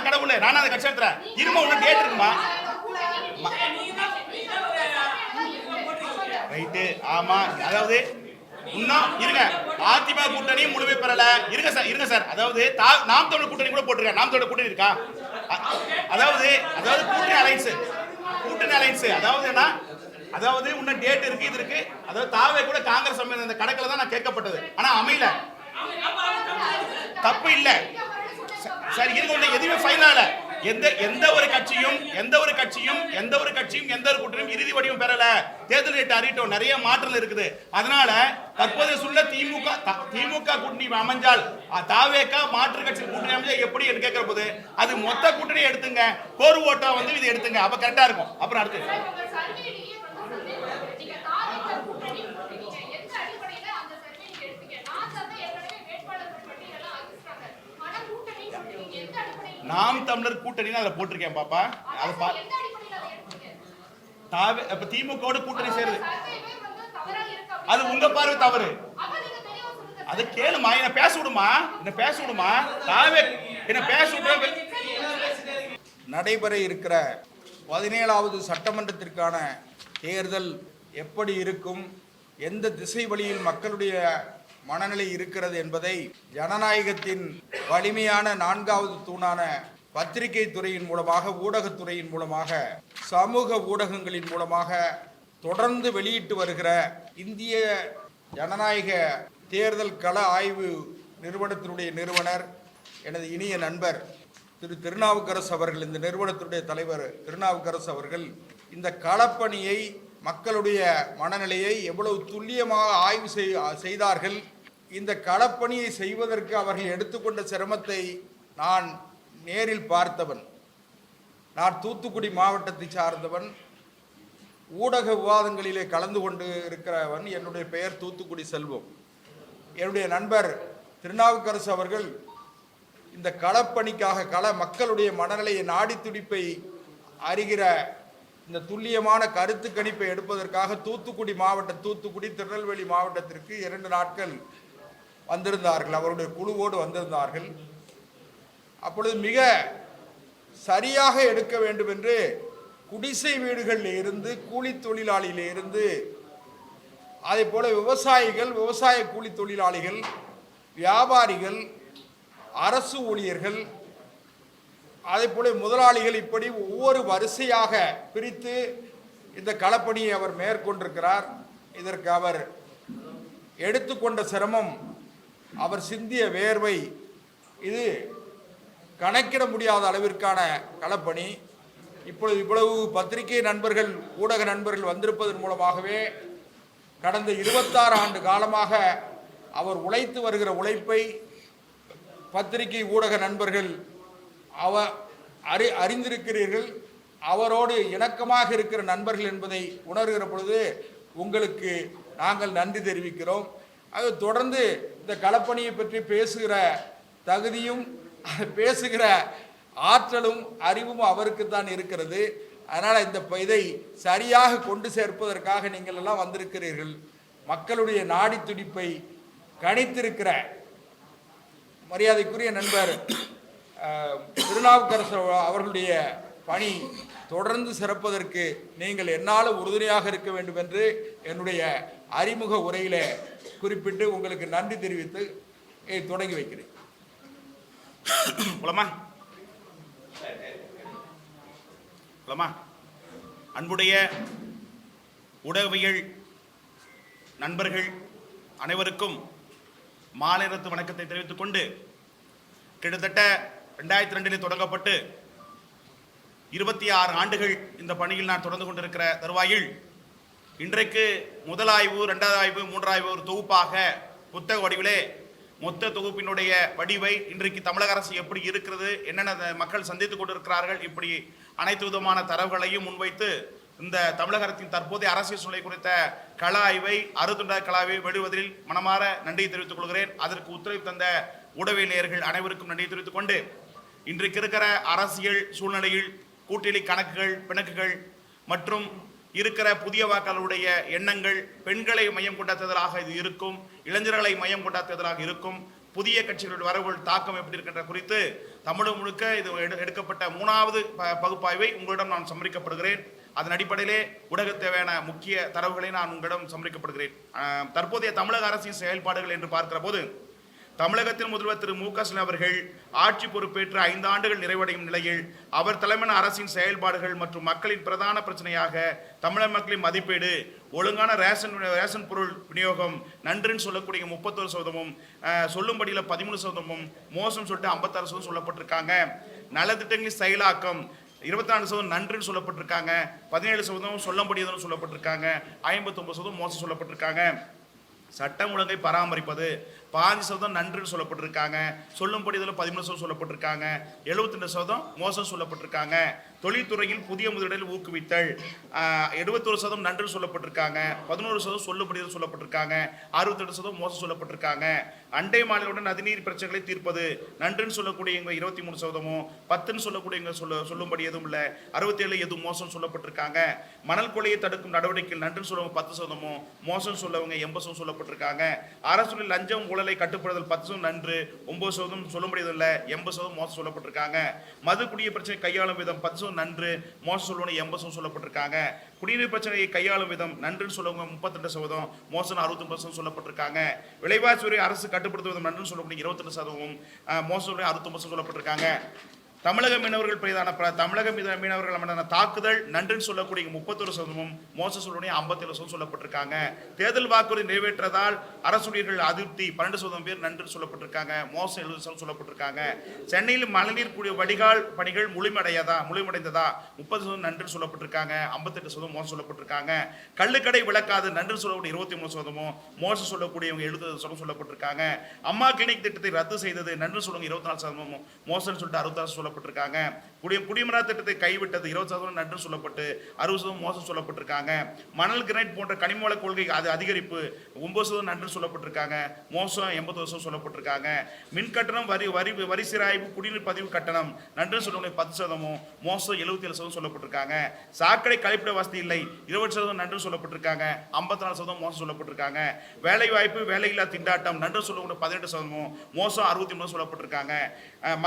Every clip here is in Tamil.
கடவுள், நானும் அந்த கட்சி நடத்துறேன். இருமா ஒண்ணு டேட் இருக்குமா? ரைட்டு, ஆமா. அதாவது இன்னும் இருங்க, அதிமுக கூட்டணி முழுமை பெறல. இருங்க சார். அதாவது நாம் தமிழர் கூட்டணி கூட போட்டிருக்கேன். நாம் தமிழர் கூட்டணி இருக்கா? அதாவது கூட்டணி அலைன்ஸ் அதாவது இன்னும் டேட் இருக்கு, இது இருக்கு. அதாவது தாவே கூட காங்கிரஸ் அந்த கணக்குல தான் நான் கேட்கப்பட்டது. ஆனா அமையல. தப்பு இல்ல சார். இருங்க, எதுவுமே ஃபைனல் ஆகல. எந்த ஒரு கட்சியும் எந்த ஒரு கூட்டணியும் இறுதி வடிவம் பெறல. தேர்தல் டேட் அறிவிட்டோம். நிறைய மாற்றங்கள் இருக்குது. அதனால தற்போதைய சூழல திமுக கூட்டணி அமைஞ்சால் தாவேகா மாற்று கட்சி கூட்டணி அமைஞ்சா எப்படி என்று கேட்கிற போது அது மொத்த கூட்டணி எடுத்துங்க, கோர் ஓட்டா இது எடுத்துங்க, அப்ப கரெக்டா இருக்கும். அப்புறம் அடுத்து நாம் தமிழர் கூட்டணி அதுல போட்டிருக்கேன் பாப்பா. அது திமுக கூட்டணி சேருது. அது உங்க பார்வை தவறு. அது கேளுமா, என்ன பேச விடுமா. நடைபெற இருக்கிற 17வது சட்டமன்றத்திற்கான தேர்தல் எப்படி இருக்கும், எந்த திசை வழியில் மக்களுடைய மனநிலை இருக்கிறது என்பதை ஜனநாயகத்தின் வலிமையான 4வது தூணான பத்திரிகை துறையின் மூலமாக, ஊடகத்துறையின் மூலமாக, சமூக ஊடகங்களின் மூலமாக தொடர்ந்து வெளியிட்டு வருகிற இந்திய ஜனநாயக தேர்தல் கள ஆய்வு நிறுவனத்தினுடைய நிறுவனர் எனது இனிய நண்பர் திரு திருநாவுக்கரசு அவர்கள், இந்த நிறுவனத்தினுடைய தலைவர் திருநாவுக்கரசு அவர்கள் இந்த களப்பணியை, மக்களுடைய மனநிலையை எவ்வளவு துல்லியமாக ஆய்வு செய்தார்கள். இந்த களப்பணியை செய்வதற்கு அவர்கள் எடுத்துக்கொண்ட சிரமத்தை நான் நேரில் பார்த்தவன். நான் தூத்துக்குடி மாவட்டத்தை சார்ந்தவன். ஊடக விவாதங்களிலே கலந்து கொண்டு இருக்கிறவன். என்னுடைய பெயர் தூத்துக்குடி செல்வம். என்னுடைய நண்பர் திருநாவுக்கரசு அவர்கள் இந்த களப்பணிக்காக மக்களுடைய மனநிலையை, நாடி துடிப்பை அறிகிற இந்த துல்லியமான கருத்து கணிப்பை எடுப்பதற்காக தூத்துக்குடி திருநெல்வேலி மாவட்டத்திற்கு 2 நாட்கள் வந்திருந்தார்கள். அவருடைய குழுவோடு வந்திருந்தார்கள். அப்பொழுது மிக சரியாக எடுக்க வேண்டும் என்று குடிசை வீடுகளில் இருந்து, கூலி தொழிலாளியில இருந்து, அதே போல விவசாயிகள், விவசாய கூலி தொழிலாளிகள், வியாபாரிகள், அரசு ஊழியர்கள், அதே போல முதலாளிகள், இப்படி ஒவ்வொரு வரிசையாக பிரித்து இந்த களப்பணியை அவர் மேற்கொண்டிருக்கிறார். இதற்கு அவர் எடுத்துக்கொண்ட சிரமம், அவர் சிந்திய வேர்வை, இது கணக்கிட முடியாத அளவிற்கான களப்பணி. இப்பொழுது இவ்வளவு பத்திரிகை நண்பர்கள், ஊடக நண்பர்கள் வந்திருப்பதன் மூலமாகவே கடந்த 26 ஆண்டு காலமாக அவர் உழைத்து வருகிற உழைப்பை பத்திரிகை ஊடக நண்பர்கள் அறிந்திருக்கிறீர்கள். அவரோடு இணக்கமாக இருக்கிற நண்பர்கள் என்பதை உணர்கிற பொழுது உங்களுக்கு நாங்கள் நன்றி தெரிவிக்கிறோம். அது தொடர்ந்து இந்த களப்பணியை பற்றி பேசுகிற தகுதியும் பேசுகிற ஆற்றலும் அறிவும் அவருக்கு தான் இருக்கிறது. அதனால் இதை சரியாக கொண்டு சேர்ப்பதற்காக நீங்கள் எல்லாம் வந்திருக்கிறீர்கள். மக்களுடைய நாடி துடிப்பை கணித்திருக்கிற மரியாதைக்குரிய நண்பர் திருநாவுக்கரசு அவர்களுடைய பணி தொடர்ந்து சிறப்பதற்கு நீங்கள் என்னால் உறுதுணையாக இருக்க வேண்டும் என்று என்னுடைய அறிமுக உரையில குறிப்பிட்டு உங்களுக்கு நன்றி தெரிவித்து தொடங்கி வைக்கிறேன். அன்புடைய ஊடகவியல் நண்பர்கள் அனைவருக்கும் மாநிலத்து வணக்கத்தை தெரிவித்துக் கொண்டு, கிட்டத்தட்ட 2002 தொடங்கப்பட்டு 26 ஆண்டுகள் இந்த பணியில் நான் தொடர்ந்து கொண்டிருக்கிற தருவாயில் இன்றைக்கு முதல் ஆய்வு, 2வது ஆய்வு, 3வது ஆய்வு ஒரு தொகுப்பாக புத்தக வடிவிலே மொத்த தொகுப்பினுடைய வடிவை இன்றைக்கு தமிழக அரசு எப்படி இருக்கிறது, என்னென்ன மக்கள் சந்தித்துக் கொண்டிருக்கிறார்கள், இப்படி அனைத்து விதமான தரவுகளையும் முன்வைத்து இந்த தமிழக அரசின் தற்போதைய அரசியல் சூழலை குறித்த கள ஆய்வை, அறுதுண்ட கள ஆய்வை வெளிவதில் மனமாற நன்றியை தெரிவித்துக் கொள்கிறேன். அதற்கு ஒத்துழைப்பு தந்த ஊடகவியலாளர்கள் அனைவருக்கும் நன்றியை தெரிவித்துக் கொண்டு, இன்றைக்கு இருக்கிற அரசியல் சூழ்நிலையில் கூட்டணி கணக்குகள், பிணக்குகள் மற்றும் இருக்கிற புதிய வாக்காளருடைய எண்ணங்கள் பெண்களை மையம் கொண்ட தேர்தலாக இது இருக்கும், இளைஞர்களை மையம் கொண்ட தேர்தலாக இருக்கும், புதிய கட்சிகளுடைய வரவுகள் தாக்கம் எப்படி இருக்கின்ற குறித்து தமிழகம் முழுக்க இது எடுக்கப்பட்ட 3வது பகுப்பாய்வை உங்களிடம் நான் சமர்ப்பிக்கப்படுகிறேன். அதன் அடிப்படையிலே ஊடக தேவையான முக்கிய தரவுகளை நான் உங்களிடம் சமர்ப்பிக்கப்படுகிறேன். தற்போதைய தமிழக அரசின் செயல்பாடுகள் என்று பார்க்கிற போது தமிழகத்தின் முதல்வர் திரு மு க ஸ்டாலின் அவர்கள் ஆட்சி பொறுப்பேற்று 5 ஆண்டுகள் நிறைவடையும் நிலையில் அவர் தலைமையான அரசின் செயல்பாடுகள் மற்றும் மக்களின் பிரதான பிரச்சனையாக தமிழக மக்களின் மதிப்பீடு, ஒழுங்கான ரேஷன் பொருள் விநியோகம் நன்றுன்னு சொல்லக்கூடிய 31%, சொல்லும்படியில் 13%, மோசம் சொல்லிட்டு 56% சொல்லப்பட்டிருக்காங்க. நலத்திட்டங்களின் செயலாக்கம் 24% நன்றுன்னு சொல்லப்பட்டிருக்காங்க, 17% சொல்லும்படியதுன்னு சொல்லப்பட்டிருக்காங்க, 59% மோசம் சொல்லப்பட்டிருக்காங்க. சட்டம் ஒழுங்கை பராமரிப்பது 5% நன்றுன்னு சொல்லப்பட்டிருக்காங்க, சொல்லும்படி இதில் 13% சொல்லப்பட்டிருக்காங்க, 72% மோசம் சொல்லப்பட்டிருக்காங்க. தொழில்துறையில் புதிய முதலீடுகளை ஊக்குவித்தல் 71% நன்று சொல்லப்பட்டிருக்காங்க, 11% சொல்லும்படி சொல்லப்பட்டிருக்காங்க, 68% மோசம் சொல்லப்பட்டிருக்காங்க. அண்டை மாநிலத்துடன் நதிநீர் பிரச்சனைகளை தீர்ப்பது நன்றுன்னு சொல்லக்கூடிய 23%, 10ன்னு சொல்லக்கூடிய சொல்லும்படி எதுவும் இல்லை, 67 எதுவும் மோசம் சொல்லப்பட்டிருக்காங்க. மணல் கொள்ளையை தடுக்கும் நடவடிக்கைகள் நன்றுன்னு சொல்லவங்க 10%, மோசம் சொல்லவங்க 80% சொல்லப்பட்டிருக்காங்க. அரசு லஞ்சம் ஊழலை கட்டுப்படுதல் 10% நன்று, 9% சொல்லும்படியது இல்லை, 80% மோசம் சொல்லப்பட்டிருக்காங்க. மது குடிய பிரச்சனை கையாளும் விதம் 10% நன்று, மோசம் சொல்லுவன 80% சொல்லப்பட்டிருக்காங்க. குடிநீர் பிரச்சனையை கையாளும் விதம் நன்றுன்னு சொல்லுவங்க 32%, மோசம் 69% சொல்லப்பட்டிருக்காங்க. விலைவாசி வரி அரசு கட்டுப்படுத்துவதும் நன்றுன்னு சொல்லக்கூடிய 22%, மோசம் 69% சொல்லப்பட்டிருக்காங்க. தமிழக மீனவர்கள் மீதான தமிழக மீனவர்கள் மீதான தாக்குதல் நன்றுன்னு சொல்லக்கூடிய 31%, மோசம் சொல்லக்கூடிய 57% சொல்லப்பட்டிருக்காங்க. தேர்தல் வாக்குறுதி நிறைவேற்றதால் அரசுடையர்கள் அதிருப்தி 12% பேர் நன்று சொல்லப்பட்டிருக்காங்க, மோசம் 70% சொல்லப்பட்டிருக்காங்க. சென்னையில் மழைநீர் கூடிய வடிகால் பணிகள் முழுமையடைந்ததா 30% நன்று சொல்லப்பட்டிருக்காங்க, 58% மோசம் சொல்லப்பட்டிருக்காங்க. கள்ளுக்கடை விளக்காது நன்று சொல்லக்கூடிய 23%, மோசம் சொல்லக்கூடியவங்க 70% சொல்லப்பட்டிருக்காங்க. அம்மா கிளினிக் திட்டத்தை ரத்து செய்தது நன்று சொல்லுங்க 24%, மோசம் சொல்லிட்டு 66% சொல்லப்பட்டிருக்காங்க. குடிமரா திட்டத்தை கைவிட்டது 20% நன்று சொல்லப்பட்டு 60% மோசம் சொல்லப்பட்டிருக்காங்க. மணல் கிரைட் போன்ற கனிமவள கொள்கை அது அதிகரிப்பு 9% நன்று சொல்லப்பட்டிருக்காங்க, மோசம் 80% சொல்லப்பட்டிருக்காங்க. மின் கட்டணம் வரி சிராய்வு குடிநீர் பதிவு கட்டணம் நன்று சொல்லக்கூடிய 10%, மோசம் 77% சொல்லப்பட்டிருக்காங்க. சாக்கடை கழிப்பிட வசதி இல்லை 20% நன்று சொல்லப்பட்டிருக்காங்க, 54% மோசம் சொல்லப்பட்டிருக்காங்க. வேலை வாய்ப்பு வேலையில்லா திண்டாட்டம் நன்று சொல்லக்கூடிய 18%, மோசம் 63% சொல்லப்பட்டிருக்காங்க.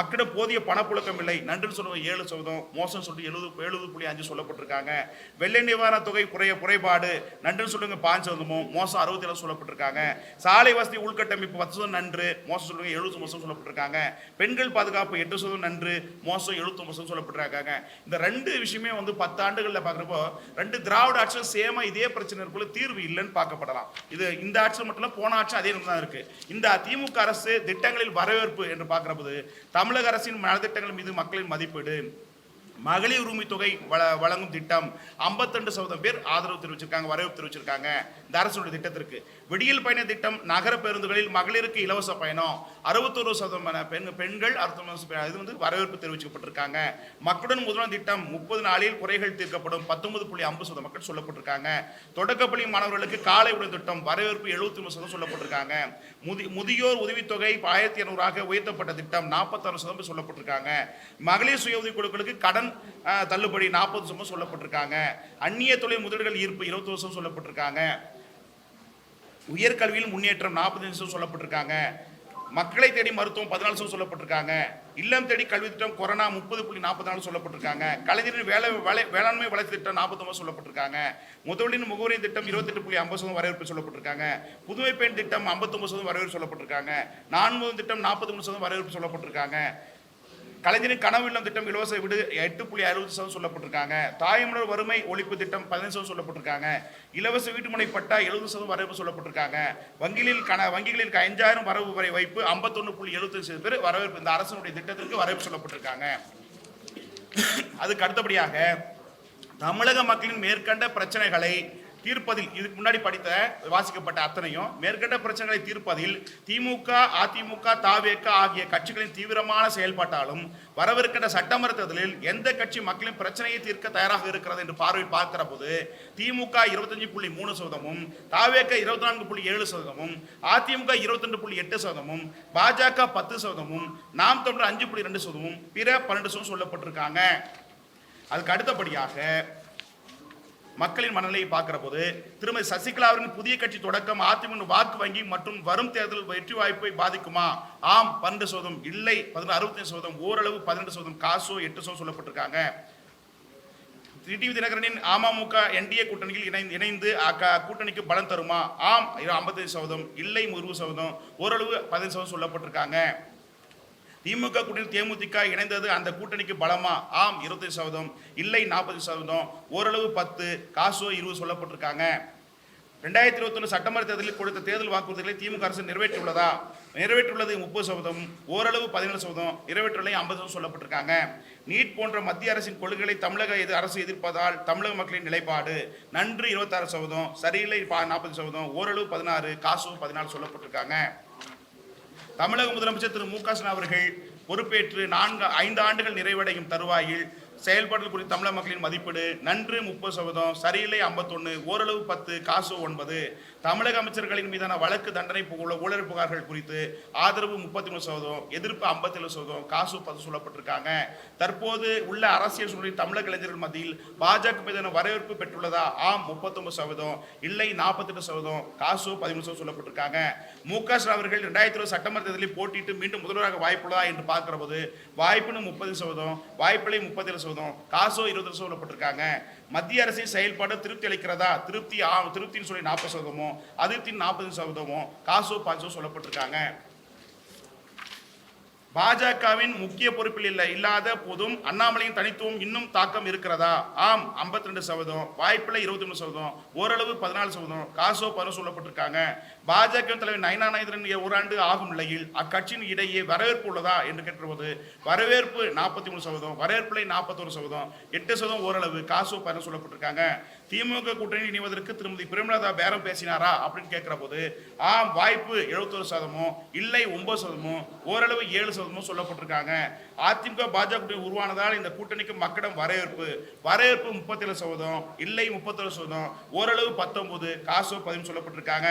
மக்களிடம் போதிய பணப்புழக்கம் இல்லை நன்று சொல்லுங்க 7%, மோசம் சொல்லிட்டு 70.5 சொல்லப்பட்டிருக்காங்க. வெள்ளை நிவாரண தொகை குறைபாடு நன்று சொல்லுங்க 5%, மோசம் 67 சொல்லப்பட்டிருக்காங்க. சாலை வசதி உள்கட்டமைப்பு 10% நன்று, மோசம் சொல்லுங்க 70% சொல்லப்பட்டிருக்காங்க. பெண்கள் பாதுகாப்பு 8% நன்று, மோசம் 79% சொல்லப்பட்டிருக்காங்க. இந்த 2 விஷயமே 10 ஆண்டுகளில் பார்க்குறப்போ 2 திராவிட ஆட்சியும் சேமா இதே பிரச்சனை இருக்குள்ள தீர்வு இல்லைன்னு பார்க்கப்படலாம். இது இந்த ஆட்சி மட்டும் இல்லை, போன ஆட்சி அதே தான் இருக்கு. இந்த திமுக அரசு திட்டங்களில் வரவேற்பு என்று பார்க்கிற போது தமிழக அரசின் நலத்திட்டங்கள் மீது மக்களின் மதிப்பீடு, மகளிர் உரிமை தொகை வழங்கும் திட்டம் 52% பேர் ஆதரவு தெரிவிச்சிருக்காங்க, வரவேற்பு தெரிவிச்சிருக்காங்க இந்த அரசுடைய திட்டத்திற்கு. விடியல் பயண திட்டம் நகர பேருந்துகளில் மகளிருக்கு இலவச பயணம் 61% பெண்கள் இது வரவேற்பு தெரிவிக்கப்பட்டிருக்காங்க. மக்களுடன் முதல்வர் திட்டம் 30 நாளில் குறைகள் தீர்க்கப்படும் 19.50% மக்கள் சொல்லப்பட்டிருக்காங்க. தொடக்கப்பள்ளி மாணவர்களுக்கு காலை உணவு திட்டம் வரவேற்பு 73% சொல்லப்பட்டிருக்காங்க. முதியோர் உதவித்தொகை 1200 உயர்த்தப்பட்ட திட்டம் 46% சொல்லப்பட்டிருக்காங்க. மகளிர் சுய உதவி குழுக்களுக்கு கடன் தள்ளுபடி 40% சொல்லப்பட்டிருக்காங்க. அந்நிய தொழில் முதலீடுகள் ஈர்ப்பு 20% சொல்லப்பட்டிருக்காங்க. உயர்கல்வியில் முன்னேற்றம் 45% சொல்லப்பட்டிருக்காங்க. மக்களை தேடி மருத்துவம் 14% சொல்லப்பட்டிருக்காங்க. இல்லம் தேடி கல்வி திட்டம் கொரோனா 30.44 சொல்லப்பட்டிருக்காங்க. கலைஞரின் வேளாண்மை வளர்ச்சி திட்டம் 49 சொல்லப்பட்டிருக்காங்க. முதல்வரின் முகவரி திட்டம் 28.50% வரவேற்பு சொல்லப்பட்டிருக்காங்க. புதுமை பெண் திட்டம் 59% வரவேற்பு சொல்லப்பட்டிருக்காங்க. நான்கு திட்டம் 43% வரவேற்பு சொல்லப்பட்டிருக்காங்க. கலைஞரின் கனவு இல்லம் திட்டம் இலவச வீடு 8.60% சொல்லப்பட்டிருக்காங்க. தாய்மலர் வறுமை ஒழிப்பு திட்டம் 15% சொல்லப்பட்டிருக்காங்க. இலவச வீட்டுமனை பட்டா 70% வரவு சொல்லப்பட்டிருக்காங்க. வங்கிகளில் 5000 வரவு வரை வைப்பு 51.75 பேர் வரவேற்பு இந்த அரசனுடைய திட்டத்திற்கு வரவேற்பு சொல்லப்பட்டிருக்காங்க. அதுக்கு அடுத்தபடியாக தமிழக மக்களின் மேற்கண்ட பிரச்சனைகளை தீர்ப்பதில் இதுக்கு முன்னாடி வாசிக்கப்பட்ட அத்தனையும் மேற்கண்ட பிரச்சனைகளை தீர்ப்பதில் திமுக, அதிமுக, தவேக ஆகிய கட்சிகளின் தீவிரமான செயல்பாட்டாலும் வரவிருக்கின்ற சட்டமன்ற தேர்தலில் எந்த கட்சி மக்களின் பிரச்சனையை தீர்க்க தயாராக இருக்கிறது என்று பார்வையில் பார்க்கிற போது திமுக 25.3%, தவேக 24.7%, அதிமுக 22.8%, பாஜக 10%, நாம் தமிழர் 5.2%, பிற 12% சொல்லப்பட்டிருக்காங்க. அதுக்கு அடுத்தபடியாக மக்களின் மனநிலையை பார்க்கிற போது திருமதி சசிகலா அவர்களின் புதிய கட்சி தொடக்கம் அதிமுக வாக்கு வங்கி மற்றும் வரும் தேர்தல் வெற்றி வாய்ப்பை பாதிக்குமா? ஆம் 12%, இல்லை 65%, ஓரளவு 12%, காசோ 8% சொல்லப்பட்டிருக்காங்க. டிடிவி தினகரனின் அமமுக என்டிஏ கூட்டணியில் இணைந்து கூட்டணிக்கு பலம் தருமா? ஆம் 55%, இல்லை 20%, ஓரளவு 15% சொல்லப்பட்டிருக்காங்க. திமுக கூட்டணியில் தேமுதிக இணைந்தது அந்த கூட்டணிக்கு பலமா? ஆம் 25%, இல்லை 40%, ஓரளவு 10, காசோ 20 சொல்லப்பட்டிருக்காங்க. 2021 சட்டமன்ற தேர்தலில் கொடுத்த தேர்தல் வாக்குறுதிகளை திமுக அரசு நிறைவேற்றியுள்ளதா? நிறைவேற்றுள்ளது 30%, ஓரளவு 17%, நிறைவேற்றலை 50% சொல்லப்பட்டிருக்காங்க. நீட் போன்ற மத்திய அரசின் கொள்கைகளை தமிழக அரசு எதிர்ப்பதால் தமிழக மக்களின் நிலைப்பாடு நன்று 26%, சரியில்லை 40%, ஓரளவு 16, காசு 14 சொல்லப்பட்டிருக்காங்க. தமிழக முதலமைச்சர் திரு மு.க. ஸ்டாலின் அவர்கள் பொறுப்பேற்று 5 ஆண்டுகள் நிறைவடையும் தருவாயில் செயல்பாடுகள் குறித்து தமிழக மக்களின் மதிப்பீடு நன்று 30%, சரியில்லை 51, ஓரளவு 10, காசு 9. தமிழக அமைச்சர்களின் மீதான வழக்கு தண்டனை ஊழல் புகார்கள் குறித்து ஆதரவு 33%, எதிர்ப்பு 57%, காசு 10 சொல்லப்பட்டிருக்காங்க. தற்போது உள்ள அரசியல் சூழலில் தமிழக இளைஞர்கள் மத்தியில் பாஜக மீதான வரவேற்பு பெற்றுள்ளதா? ஆம் 39%, இல்லை 48%, காசு 13% சொல்லப்பட்டிருக்காங்க. மு.க. ஸ்டாலின் அவர்கள் 2020 சட்டமன்ற தேர்தலில் போட்டியிட்டு மீண்டும் முதல்வராக வாய்ப்புள்ளதா என்று பார்க்கிற போது வாய்ப்புன்னு 30%, வாய்ப்பில்லை 37%, காசோ 20% சொல்லப்பட்டிருக்காங்க. மத்திய அரசின் செயல்பாடு திருப்தி அளிக்கிறதா? திருப்தின்னு சொல்லி 40%, அதிருப்தின்னு 40%, காசோ 5% சொல்லப்பட்டிருக்காங்க. பாஜகவின் முக்கிய பொறுப்பில் இல்லாத போதும் அண்ணாமலையின் தனித்துவம் இன்னும் தாக்கம் இருக்கிறதா? ஆம் 52%, வாய்ப்பில்லை 23%, ஓரளவு 14%, காசோ 10 சொல்லப்பட்டிருக்காங்க. பாஜக தலைவர் நயனா நாகேந்திரன் ஓராண்டு ஆகும் நிலையில் அக்கட்சியின் இடையே வரவேற்பு உள்ளதா என்று கேட்டபோது வரவேற்பு 43%, வரவேற்பில்லை 41%, 8%, ஓரளவு, காசோ 10 சொல்லப்பட்டிருக்காங்க. திமுக கூட்டணியில் இணைவதற்கு திருமதி பிரேமலதா பேரம் பேசினாரா அப்படின்னு கேட்கிற போது ஆம் வாய்ப்பு 71%, இல்லை 9%, ஓரளவு 7% சொல்லப்பட்டிருக்காங்க. அதிமுக பாஜக உருவானதால் இந்த கூட்டணிக்கு மக்களிடம் வரவேற்பு 37%, இல்லை 31%, ஓரளவு 19, காசோ 10 சொல்லப்பட்டிருக்காங்க.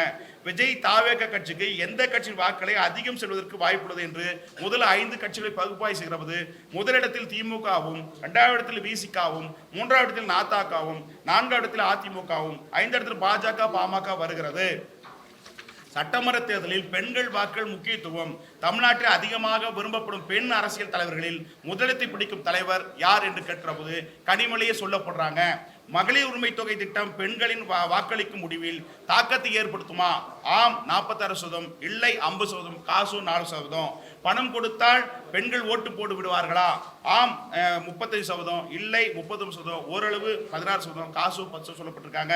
விஜய் தாவேக கட்சிக்கு எந்த கட்சியின் வாக்களை அதிகம் செல்வதற்கு வாய்ப்புள்ளது என்று முதல் 5 கட்சிகளை பகுப்பாய்வு செய்கிறது. முதலிடத்தில் திமுகவும், 2வது இடத்தில் விசிகாவும், 3வது இடத்தில் நாதாகவும், 4வது இடத்தில் அதிமுகவும், 5வது இடத்தில் பாஜக பாமக வருகிறது. சட்டமன்ற தேர்தலில் பெண்கள் வாக்குகள் முக்கியத்துவம். தமிழ்நாட்டில் அதிகமாக விரும்பப்படும் பெண் அரசியல் தலைவர்களில் முதலிடத்தை பிடிக்கும் தலைவர் யார் என்று கேட்கிறபோது கனிமொழியே சொல்லப்படுறாங்க. மகளிர் உரிமை தொகை திட்டம் பெண்களின் வாக்களிக்கும் முடிவில் தாக்கத்தை ஏற்படுத்துமா? ஆம் 46%, இல்லை 50%, காசு 4%. பணம் கொடுத்தால் பெண்கள் ஓட்டு போட்டு விடுவார்களா? ஆம் 35%, இல்லை 30%, ஓரளவு 16%, காசு 10% சொல்லப்பட்டிருக்காங்க.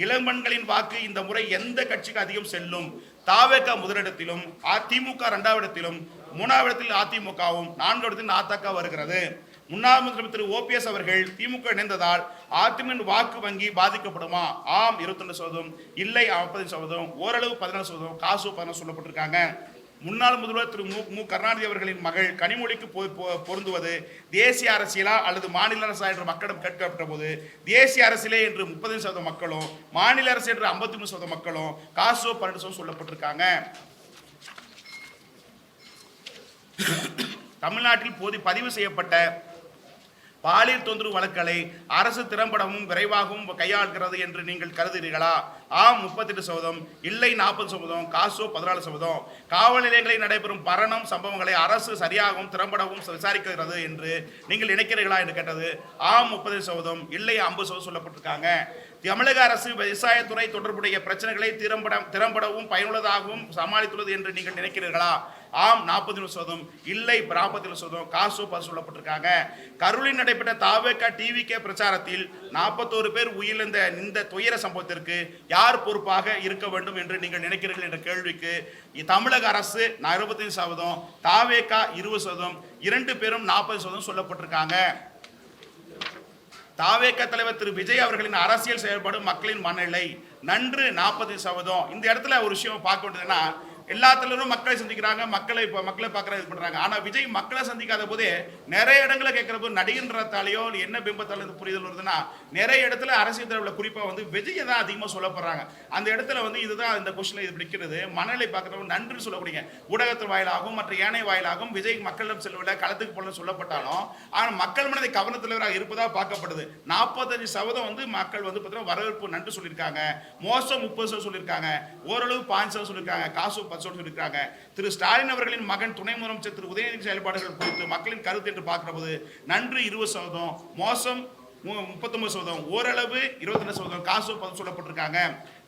இளம்பெண்களின் வாக்கு இந்த முறை எந்த கட்சிக்கு அதிகம் செல்லும்? தாவேக முதலிடத்திலும், அதிமுக 2வது இடத்திலும், 3வது இடத்தில் அதிமுகவும், 4வது இடத்தில் நாதாக வருகிறது. முன்னாள் முதலமைச்சர் திரு OPS அவர்கள் திமுக இணைந்ததால் அதிமுக வாக்கு வங்கி பாதிக்கப்படுமா? ஆம் 22%, இல்லை 50%, ஓரளவு 14%, காசு 10 சொல்லப்பட்டிருக்காங்க. முன்னாள் முதல்வர் திரு மு கருணாநிதி அவர்களின் மகள் கனிமொழிக்கு பொருந்துவது தேசிய அரசியலா அல்லது மாநில அரசா என்று மக்களிடம் கேட்கப்பட்ட போது தேசிய அரசியலே என்று 35% மக்களும், மாநில அரசு என்று 53% மக்களும், காசோ 12% சொல்லப்பட்டிருக்காங்க. தமிழ்நாட்டில் பதிவு செய்யப்பட்ட பாலியல் தொந்தரவு வழக்குகளை அரசு திறம்படவும் விரைவாகவும் கையாள்கிறது என்று நீங்கள் கருதுகிறீர்களா? ஆம் 38%, இல்லை 40%, காசோ 14%. காவல் நிலையங்களில் நடைபெறும் மரணம் சம்பவங்களை அரசு சரியாகவும் திறம்படவும் விசாரிக்கிறது என்று நீங்கள் நினைக்கிறீர்களா என்று கேட்டது ஆம் 30%, இல்லை 50% சொல்லப்பட்டிருக்காங்க. தமிழக அரசு விவசாயத்துறை தொடர்புடைய பிரச்சனைகளை திறம்படவும் பயனுள்ளதாகவும் சமாளித்துள்ளது என்று நீங்கள் நினைக்கிறீர்களா? ஆம் 41%, இல்லை 47%, காசு 10 சொல்லப்பட்டிருக்காங்க. கரூரில் நடைபெற்ற தாவேக டிவிகே பிரச்சாரத்தில் 41 பேர் உயிரிழந்த இந்த துயர சம்பவத்திற்கு யார் பொறுப்பாக இருக்க வேண்டும் என்று நீங்கள் நினைக்கிறீர்கள் என்ற கேள்விக்கு தமிழக அரசு 65%, தாவேக 20%, 2 பேரும் 40% சொல்லப்பட்டிருக்காங்க. தாவேக தலைவர் திரு விஜய் அவர்களின் அரசியல் செயல்பாடு மக்களின் மனநிலை நன்று 40%. இந்த இடத்துல ஒரு விஷயம் பார்க்க வேண்டியதுன்னா எல்லா தலைவரும் மக்களை சந்திக்கிறாங்க, மக்களை பார்க்கறது இது பண்றாங்க. ஆனா விஜய் மக்களை சந்திக்காத போதே நிறைய இடங்களை கேட்கிற போது நடிகன்றத்தாலேயோ என்ன பிம்பத்தால இது புரிதல் வருதுன்னா, நிறைய இடத்துல அரசியல் தலைவர்ல குறிப்பா வந்து விஜயை தான் அதிகமா சொல்லப்படுறாங்க. அந்த இடத்துல வந்து இதுதான் இந்த கொஸ்டின்ல இது பிடிக்கிறது. மனநிலை பார்க்கறவங்க நன்றி சொல்லக்கூடிய ஊடகத்தின் வாயிலாகவும் மற்ற ஏனைய வாயிலாகவும் விஜய் மக்களிடம் செல்வதில்லை, களத்துக்கு போல சொல்லப்பட்டாலும் ஆனா மக்கள் மனதை கவர்ந்த தலைவராக இருப்பதாக பார்க்கப்படுது. 45% வந்து மக்கள் வந்து பார்த்தீங்கன்னா வரவேற்பு நன்றி சொல்லியிருக்காங்க. மோசம் 30% சொல்லியிருக்காங்க. ஓரளவு 5% சொல்லியிருக்காங்க. காசு 10% சொல்லியிருக்காங்க. திரு ஸ்டாலின் அவர்களின் மகன் துணை முதலமைச்சர் திரு உதயநிதி செயல்பாடுகள் குறித்து மக்களின் கருத்து என்று பார்க்கிற போது நன்றி 20%, மோசம் 39%, ஓரளவு 22%, காசு 10% சொல்லப்பட்டிருக்காங்க.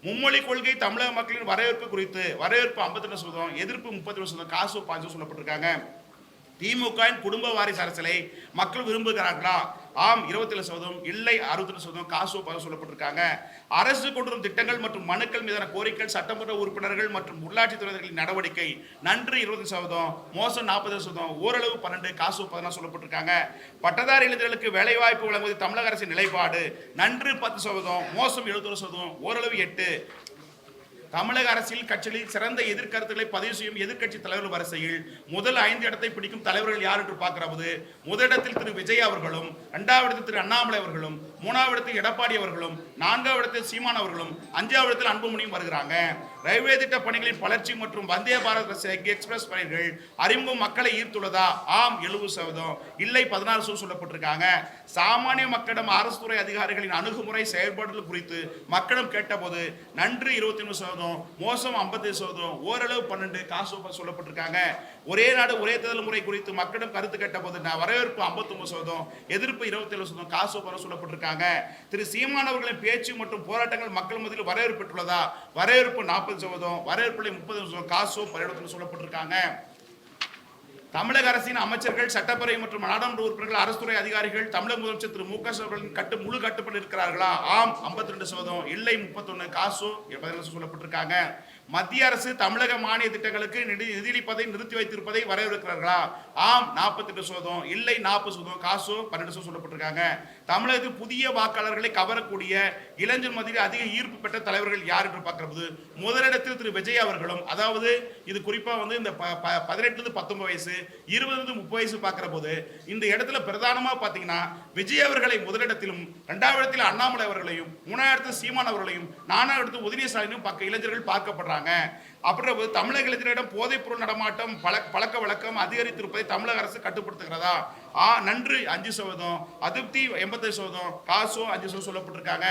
மும்மொழி கொள்கை தமிழக மக்களின் வரவேற்பு குறித்து வரவேற்பு 52%, எதிர்ப்பு 32%, காசு 5% சொல்லப்பட்டிருக்காங்க. திமுகவின் குடும்ப வாரிசு அரசியலை மக்கள் விரும்புகிறார்களா? ஆம் 27%, இல்லை 62%, காசு 10% சொல்லப்பட்டிருக்காங்க. அரசு கொண்டுவரும் திட்டங்கள் மற்றும் மனுக்கள் மீதான கோரிக்கைகள் சட்டமன்ற உறுப்பினர்கள் மற்றும் உள்ளாட்சி துறைகளின் நடவடிக்கை நன்றி 20%, மோசம் 40%, ஓரளவு 12%, காசு 14% சொல்லப்பட்டிருக்காங்க. பட்டதாரி இளைஞர்களுக்கு வேலைவாய்ப்பு வழங்குவது தமிழக அரசின் நிலைப்பாடு நன்று 10%, மோசம் 71%, ஓரளவு 8%. தமிழக அரசியல் கட்சிகளில் சிறந்த எதிர்கருத்துக்களை பதிவு செய்யும் எதிர்க்கட்சி தலைவர்கள் வரிசையில் முதல் 5 இடத்தை பிடிக்கும் தலைவர்கள் யார் என்று பார்க்கிறது. முதலிடத்தில் திரு விஜய் அவர்களும், 2வது இடத்தில் திரு அண்ணாமலை அவர்களும், 3வது இடத்தில் எடப்பாடி அவர்களும், 4வது இடத்தில் சீமான் அவர்களும், 5வது இடத்தில் அன்புமணியும் வருகிறாங்க. ரயில்வே திட்ட பணிகளின் வளர்ச்சி மற்றும் வந்தே பாரத் எக்ஸ்பிரஸ் பணிகள் அறிமுகம் மக்களை ஈர்த்துள்ளதா? ஆம் 70%, இல்லை 16% சொல்லப்பட்டிருக்காங்க. சாமானிய மக்களிடம் அரசு துறை அதிகாரிகளின் அணுகுமுறை செயல்பாடுகள் குறித்து மக்களிடம் கேட்டபோது நன்றி 23%, மோசம் 50%, ஓரளவு 12%, காசு சொல்லப்பட்டிருக்காங்க. ஒரே நாடு ஒரே தேர்தல் முறை குறித்து மக்களிடம் கருத்து கேட்ட போது வரவேற்பு 59%, எதிர்ப்பு 27%, காசு சொல்லப்பட்டிருக்காங்க. திரு சீமான் அவர்களின் பேச்சு மற்றும் போராட்டங்கள் மக்கள் மத்தியில் வரவேற்பு பெற்றுள்ளதா? வரவேற்பு 40%, வரவேற்பு 30%, காசு 17% சொல்லப்பட்டிருக்காங்க. தமிழக அரசின் அமைச்சர்கள், சட்டப்பேரவை மற்றும் நாடாளுமன்ற உறுப்பினர்கள், அரசு துறை அதிகாரிகள் தமிழக முதலமைச்சர் திரு மு.க. ஸ்டாலின் முழு கட்டுப்பாடு இருக்கிறார்களா? ஆம் 52%, இல்லை 31%, காசு 17% சொல்லப்பட்டிருக்காங்க. மத்திய அரசு தமிழக மானிய திட்டங்களுக்கு நிதியளிப்பதை நிறுத்தி வைத்திருப்பதை வரவேற்கிறார்களா? ஆம் 48%, இல்லை 40%, காசு 12% சொல்லப்பட்டிருக்காங்க. தமிழகத்தில் புதிய வாக்காளர்களை கவரக்கூடிய இளைஞர் மத்தியில் அதிக ஈர்ப்பு பெற்ற தலைவர்கள் யார் என்று பார்க்கிறது. முதலிடத்தில் திரு விஜய் அவர்களும், அதாவது இது குறிப்பா வந்து இந்த 18 19 வயசு 20 30 வயசு பார்க்கிற போது இந்த இடத்துல பிரதானமா பாத்தீங்கன்னா விஜய் அவர்களை முதலிடத்திலும், 2வது இடத்தில் அண்ணாமலை அவர்களையும், 3வது இடத்தில் சீமான் அவர்களையும், 4வது இடத்தில் உதயநிதி ஸ்டாலினும் இளைஞர்கள் பார்க்கப்படுறாங்க. அப்படின்ற தமிழக இளைஞர்களிடம் போதைப் பொருள் நடமாட்டம் பழக்க வழக்கம் அதிகரித்திருப்பதை தமிழக அரசு கட்டுப்படுத்துகிறதா? நன்று 5%, அதிருப்தி 85%, காசு 5% சொல்லப்பட்டிருக்காங்க.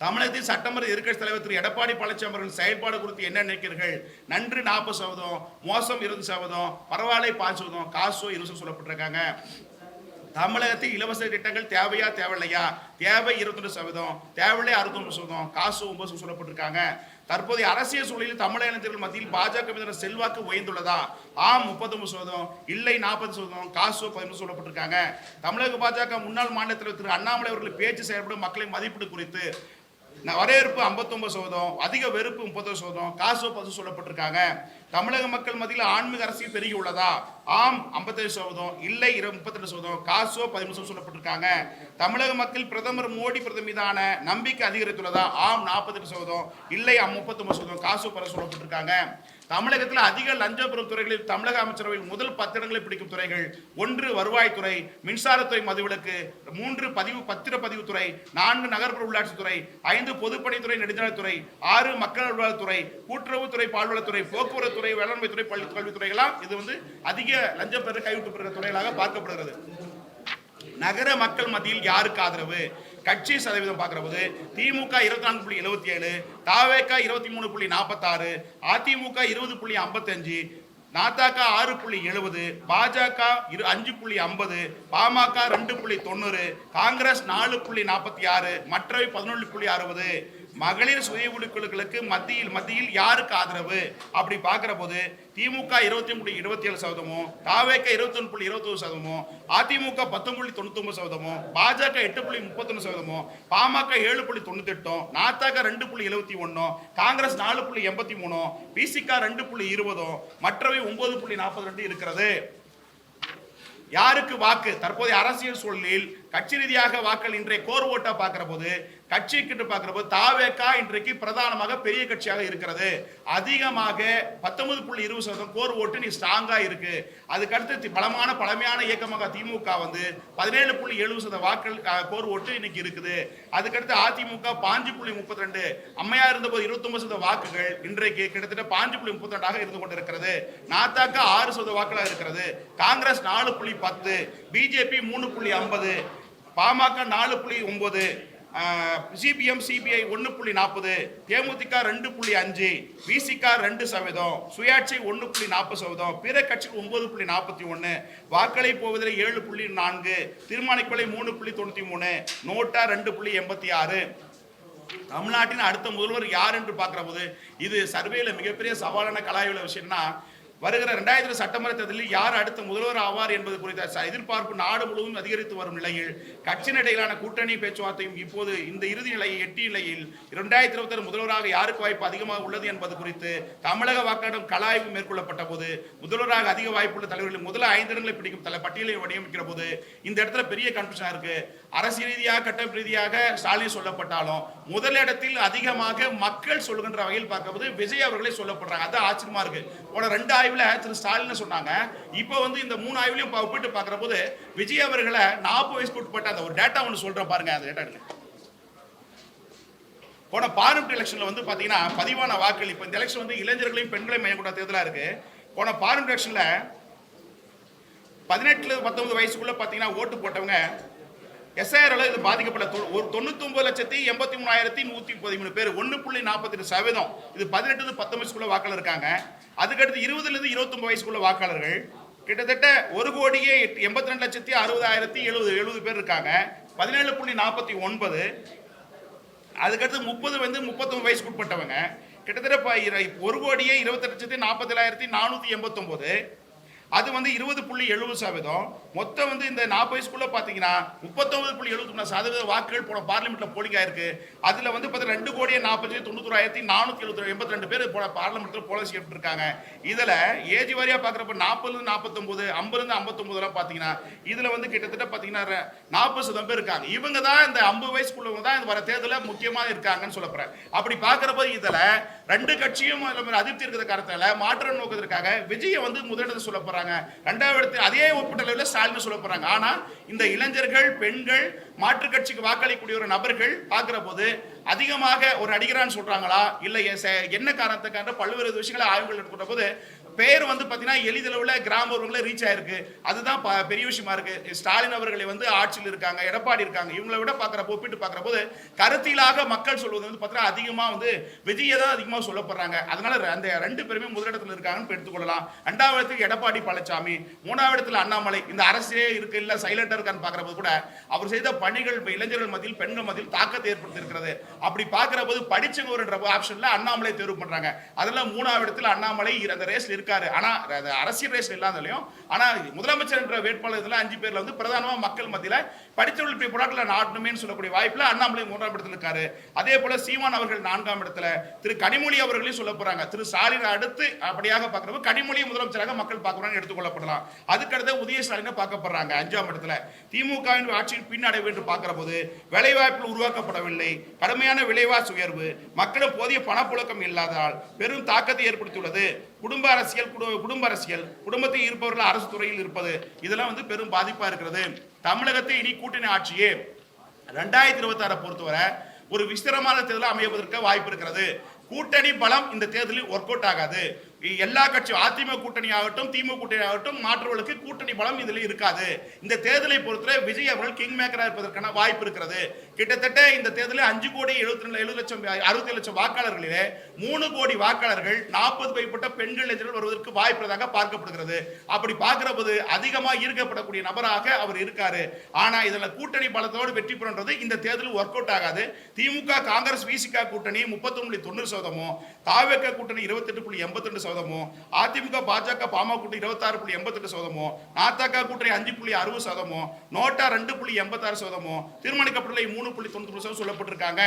தமிழகத்தில் சட்டமன்ற எதிர்க்கட்சி தலைவர் திரு எடப்பாடி பழனிசாமி அவர்கள் செயல்பாடு குறித்து என்ன நினைக்கிறீர்கள்? நன்று 40%, மோசம் 20%, பரவாயில்லை 5%, காசு 20% சொல்லப்பட்டிருக்காங்க. தமிழகத்தில் இலவச திட்டங்கள் தேவையா தேவையில்லையா? தேவை 22%, தேவையில்லை 61%, காசு 9% சொல்லப்பட்டிருக்காங்க. தற்போதைய அரசியல் சூழலில் தமிழக இளைஞர்கள் மத்தியில் பாஜக மீதான செல்வாக்கு உயர்ந்துள்ளதா? ஆம் 39%, இல்லை 40%, காசு 13% சொல்லப்பட்டிருக்காங்க. தமிழக பாஜக முன்னாள் மாநில தலைவர் திரு அண்ணாமலை அவர்கள் பேச்சு செயல்படும் மக்களை மதிப்பீடு குறித்து வரவேற்பு 59%, அதிக வெறுப்பு 30%, காசு 10% சொல்லப்பட்டிருக்காங்க. தமிழக மக்கள் மத்தியில் ஆன்மீக அரசியல் பெருகி உள்ளதா? ஆம் 57%, இல்லை 32%, காசு 13% சொல்லப்பட்டிருக்காங்க. தமிழக மக்கள் பிரதமர் மோடி பிரதமர் மீதான நம்பிக்கை அதிகரித்துள்ளதா? ஆம் 48%, இல்லை 39%, காசு 10% சொல்லப்பட்டிருக்காங்க. தமிழகத்தில் அதிக லஞ்ச பெறும் துறைகளில் தமிழக அமைச்சரவையில் முதல் 10 இடங்களை பிடிக்கும் துறைகள்: 1 வருவாய்த்துறை, மின்சாரத்துறை மதுவிலக்கு, 3 பத்திரப்பதிவுத்துறை, 4 நகர்ப்புற உள்ளாட்சித்துறை, 5 பொதுப்பணித்துறை நெடுஞ்சாலைத்துறை, 6 மக்கள் நல்வாழ்வுத்துறை, கூட்டுறவுத்துறை, பால்வளத்துறை, போக்குவரத்துறை, வேளாண்மைத்துறை, கல்வித்துறைகளாம் இது வந்து அதிக லஞ்சம் பெற கைவிட்டு பெறுகிற துறைகளாக பார்க்கப்படுகிறது. நகர மக்கள் மத்தியில் யாருக்கு ஆதரவு? கட்சி சதவீதம் பார்க்கிற போது திமுக 24.77, தவேக 23.46, அதிமுக 20.55, நாதக 6.70, பாஜக 5.50, பாமக 2.90, காங்கிரஸ் 4.46, மற்றவை 11.60. மகளிர் சுய குழுக்களுக்கு மத்தியில் யாருக்கு ஆதரவு அப்படி பார்க்கிற போது திமுக 20.27%, தவேக 21.21%, அதிமுக 10.99%, பாஜக 8.31%, பாமக 7.98, நாதக 2.71, காங்கிரஸ் 4.83, பிசிக 2.20, மற்றவை 9.42 இருக்கிறது. யாருக்கு வாக்கு? தற்போதைய அரசியல் சூழலில் கட்சி ரீதியாக வாக்கள் இன்றைய கோர் ஓட்டா பார்க்கிற போது கட்சிக்கு என்று பார்க்கிறப்போ தாவேகா இன்றைக்கு பிரதானமாக பெரிய கட்சியாக இருக்கிறது. அதிகமாக 19.20% கோர் ஓட்டு நீ ஸ்ட்ராங்கா இருக்கு. அதுக்கடுத்து பழமையான இயக்கமாக திமுக வந்து 17.70% வாக்கள் கோர் ஓட்டு இன்னைக்கு இருக்குது. அதுக்கடுத்து அதிமுக 5.32, அம்மையார் இருந்தபோது 29% வாக்குகள் இன்றைக்கு கிட்டத்தட்ட 5.32 இருந்து கொண்டிருக்கிறது. நாத்தாக்க 6% வாக்குகளாக இருக்கிறது. Congress 4.10, BJP 3.50, PMK 4.9, CPM CBI 1.40, தேமுதிக 2.5, விசிக 2%, சுயாட்சி 1.40%, பிற கட்சிகள் 9.41, வாக்களை போவதில் 7.4, தீர்மானிக்கொலை 3.93, நோட்டா 2.86. தமிழ்நாட்டின் அடுத்த முதல்வர் யார் என்று பார்க்கிற போது இது சர்வேல மிகப்பெரிய சவாலான கலாய்வுள்ள விஷயம்னா, வருகிற 2000 சட்டமன்ற தேர்தலில் யார் அடுத்த முதல்வர் ஆவார் என்பது குறித்த எதிர்பார்ப்பு நாடு முழுவதும் அதிகரித்து வரும் நிலையில் கட்சியின் இடையிலான கூட்டணி பேச்சுவார்த்தையும் இப்போது இந்த இறுதி நிலையை எட்டிய நிலையில் 2026 முதல்வராக யாருக்கு வாய்ப்பு அதிகமாக உள்ளது என்பது குறித்து தமிழக வாக்காளர் கலாய்வு மேற்கொள்ளப்பட்ட போது முதல்வராக அதிக வாய்ப்புள்ள தலைவர்கள் முதல் 5 இடங்களை பிடிக்கும் பட்டியலை வடிவமைக்கிற போது இந்த இடத்துல பெரிய கன்ஃபியூஷன் இருக்கு. அரசியல் ரீதியாக கட்டமைப்பு ரீதியாக ஸ்டாலின் சொல்லப்பட்டாலும் முதலிடத்தில் அதிகமாக மக்கள் சொல்லுகின்ற வகையில் பார்க்கும்போது விஜய் அவர்களே சொல்லப்படுறாங்க. அது ஆச்சரியமா இருக்கு. போன 2 ஆய்வுல திரு ஸ்டாலின் சொன்னாங்க. இப்போ வந்து இந்த 3 ஆய்வுலையும் ஒப்பிட்டு பார்க்கிற போது விஜய் அவர்களை 40 வயசுக்கு உட்பட்ட அந்த ஒரு டேட்டா ஒன்று சொல்றேன் பாருங்க. அந்த டேட்டா போன பார்லிமெண்ட் எலெக்ஷன்ல வந்து பாத்தீங்கன்னா பதிவான வாக்குகள், இப்போ இந்த எலெக்ஷன் வந்து இளைஞர்களையும் பெண்களையும் மையம் கொண்ட தேர்தலா இருக்கு. போன பார்லிமெண்ட் எலெக்ஷன்ல 18-19 வயசுக்குள்ள பாத்தீங்கன்னா ஓட்டு போட்டவங்க எஸ்ஐஆர் இது பாதிக்கப்பட்ட ஒரு 99,83,113 பேர், 1.48%. இது 18-19 வயசுக்குள்ள வாக்காளர் இருக்காங்க. அதுக்கடுத்து 20 29 வயசுக்குள்ள வாக்காளர்கள் கிட்டத்தட்ட 1,82,60,070 பேர் இருக்காங்க, 17.49. அதுக்கடுத்து 30 வயசுக்கு உட்பட்டவங்க கிட்டத்தட்ட 1,28,47,489. அது வந்து 20.70%. மொத்தம் வந்து இந்த 40 வயசுக்குள்ள பாத்தீங்கன்னா 39.73% வாக்குகள் போன பார்லிமெண்ட்ல போலிங் ஆயிருக்கு. அதுல வந்து 2,40,91,482 பேர் போன பார்லிமெண்ட்ல போலிங் செய்யப்பட்டிருக்காங்க. இதுல ஏஜ் வாரியா பாக்குறப்ப 40-49, 50-59 பாத்தீங்கன்னா இதுல வந்து கிட்டத்தட்ட பாத்தீங்கன்னா 40% பேர் இருக்காங்க. இவங்க தான் இந்த 50 வயசுக்குள்ளவங்க தான் இந்த வர தேர்தல முக்கியமா இருக்காங்கன்னு சொல்ல போறேன். அப்படி பாக்குறப்ப இதுல 2 கட்சியும் அதிருப்தி இருக்கிற காரணத்தால மாற்றம் நோக்கத்திற்காக விஜயை வந்து முதலிடத்தை சொல்ல போறாங்க. 2வது இடத்தில் அதே ஒப்பீட்டு அளவில் ஸ்டாலின் சொல்ல போறாங்க. ஆனா இந்த இளைஞர்கள், பெண்கள், மாற்று கட்சிக்கு வாக்களிக்கக்கூடிய ஒரு நபர்கள் பார்க்கிற போது அதிகமாக ஒரு நடிகரான்னு சொல்றாங்களா இல்ல என்ன காரணத்துக்காக பல்வேறு விஷயங்களை ஆய்வுகள் எடுக்கிற போது பேர் வந்து பாத்தீங்கன்னா எளிதளவுல கிராமங்களை ரீச் ஆயிருக்கு. அதுதான் பெரிய விஷயமா இருக்கு. ஸ்டாலின் அவர்களை வந்து ஆட்சியில் இருக்காங்க, எடப்பாடி இருக்காங்க, இவங்களை விட ஒப்பிட்டு பார்க்கிற போது கருத்திலாக மக்கள் சொல்வது வந்து பாத்தீங்கன்னா அதிகமா வந்து விஜயை தான் அதிகமாக சொல்லப்படுறாங்க. அதனால அந்த 2 பேருமே முதலிடத்தில் இருக்காங்கன்னு எடுத்துக்கொள்ளலாம். 2வது இடத்துக்கு எடப்பாடி பழனிசாமி, 3வது இடத்துல அண்ணாமலை. இந்த அரசே இருக்கு இல்ல சைலண்டா இருக்கான்னு பார்க்கிற போது கூட அவர் செய்த பணிகள் இளைஞர்கள் மத்தியில், பெண்கள் மத்தியில் தாக்கத்தை ஏற்படுத்தி இருக்கிறது. அப்படி பார்க்கிற போது படிச்சவங்க ஒரு ஆப்ஷன்ல அண்ணாமலை தேர்வு பண்றாங்க. அதெல்லாம் 3வது இடத்துல அண்ணாமலை அந்த ரேஸ்ல இருக்காரு. ஆனா அரசியல் ரேஸ் இல்லாதலையும் ஆனா முதலமைச்சர் என்ற வேட்பாளர் 5 பேர்ல வந்து பிரதானமா மக்கள் மத்தியில படித்தவர்கள் போராட்டல நாடணுமேன்னு சொல்லக்கூடிய வாய்ப்புல அண்ணாமலை 3ஆம் இடத்துல இருக்காரு. அதே போல சீமான் அவர்கள் 4ஆம் இடத்துல, திரு கனிமொழி அவர்களையும் சொல்ல போறாங்க. திரு ஸ்டாலின் அடுத்து அப்படியாக பார்க்கிறப்ப கனிமொழி முதலமைச்சராக மக்கள் பார்க்கறாங்க எடுத்துக்கொள்ளப்படலாம். அதுக்கடுத்து உதய ஸ்டாலினை பார்க்கப்படுறாங்க 5ஆம் இடத்துல. திமுகவின் ஆட்சியின் பின்னடைவு என்று பார்க்கிற போது வேலைவாய்ப்புகள் உருவாக்கப்படவில்லை, கடுமையான விலைவாசி உயர்வு, மக்களும் போதிய பணப்புழக்கம் இல்லாததால் பெரும் தாக்கத்தை ஏற்படுத்தியுள்ளது. குடும்ப அரசியல், குடும்பத்தில் இருப்பவர்கள் அரசு துறையில் இருப்பது, இதெல்லாம் வந்து பெரும் பாதிப்பா இருக்கிறது. தமிழகத்தை இனி கூட்டணி ஆட்சியே 2026 பொறுத்தவரை ஒரு விஸ்திரமான தேர்தல் அமைவதற்கு வாய்ப்பு இருக்கிறது. கூட்டணி பலம் இந்த தேர்தலில் ஒர்க் அவுட் ஆகாது. எல்லா கட்சியும் அதிமுக கூட்டணி ஆகட்டும், திமுக கூட்டணி ஆகட்டும், மாற்றவர்களுக்கு கூட்டணி பலம் இதில் இருக்காது. இந்த தேர்தலை பொறுத்தவரை விஜய் அவர்கள் கிங் மேக்கரா இருப்பதற்கான வாய்ப்பு இருக்கிறது. கிட்டத்தட்ட இந்த தேர்தலில் 5,70,60,00,000 வாக்காளர்களிலே 3 கோடி வாக்காளர்கள் 40 வயப்பட்ட பெண்கள் இளைஞர்கள் வருவதற்கு வாய்ப்புள்ளதாக பார்க்கப்படுகிறது. அப்படி பார்க்கிற போது அதிகமாக ஈர்க்கப்படக்கூடிய நபராக அவர் இருக்காரு. ஆனா இதுல கூட்டணி பலத்தோடு வெற்றி பெறுன்றது இந்த தேர்தலில் ஒர்க் அவுட் ஆகாது. திமுக, காங்கிரஸ், விசிக கூட்டணி 33.90%, தாவேக கூட்டணி 28.82%, அதிமுக, பாஜக, பாமக கூட்டணி 26.88%, நாத்தாக்க கூட்டணி 5.60%, நோட்டா 2.86%, தீர்மானிக்கப்பட்டுள்ள 3.90% சொல்லப்பட்டிருக்காங்க.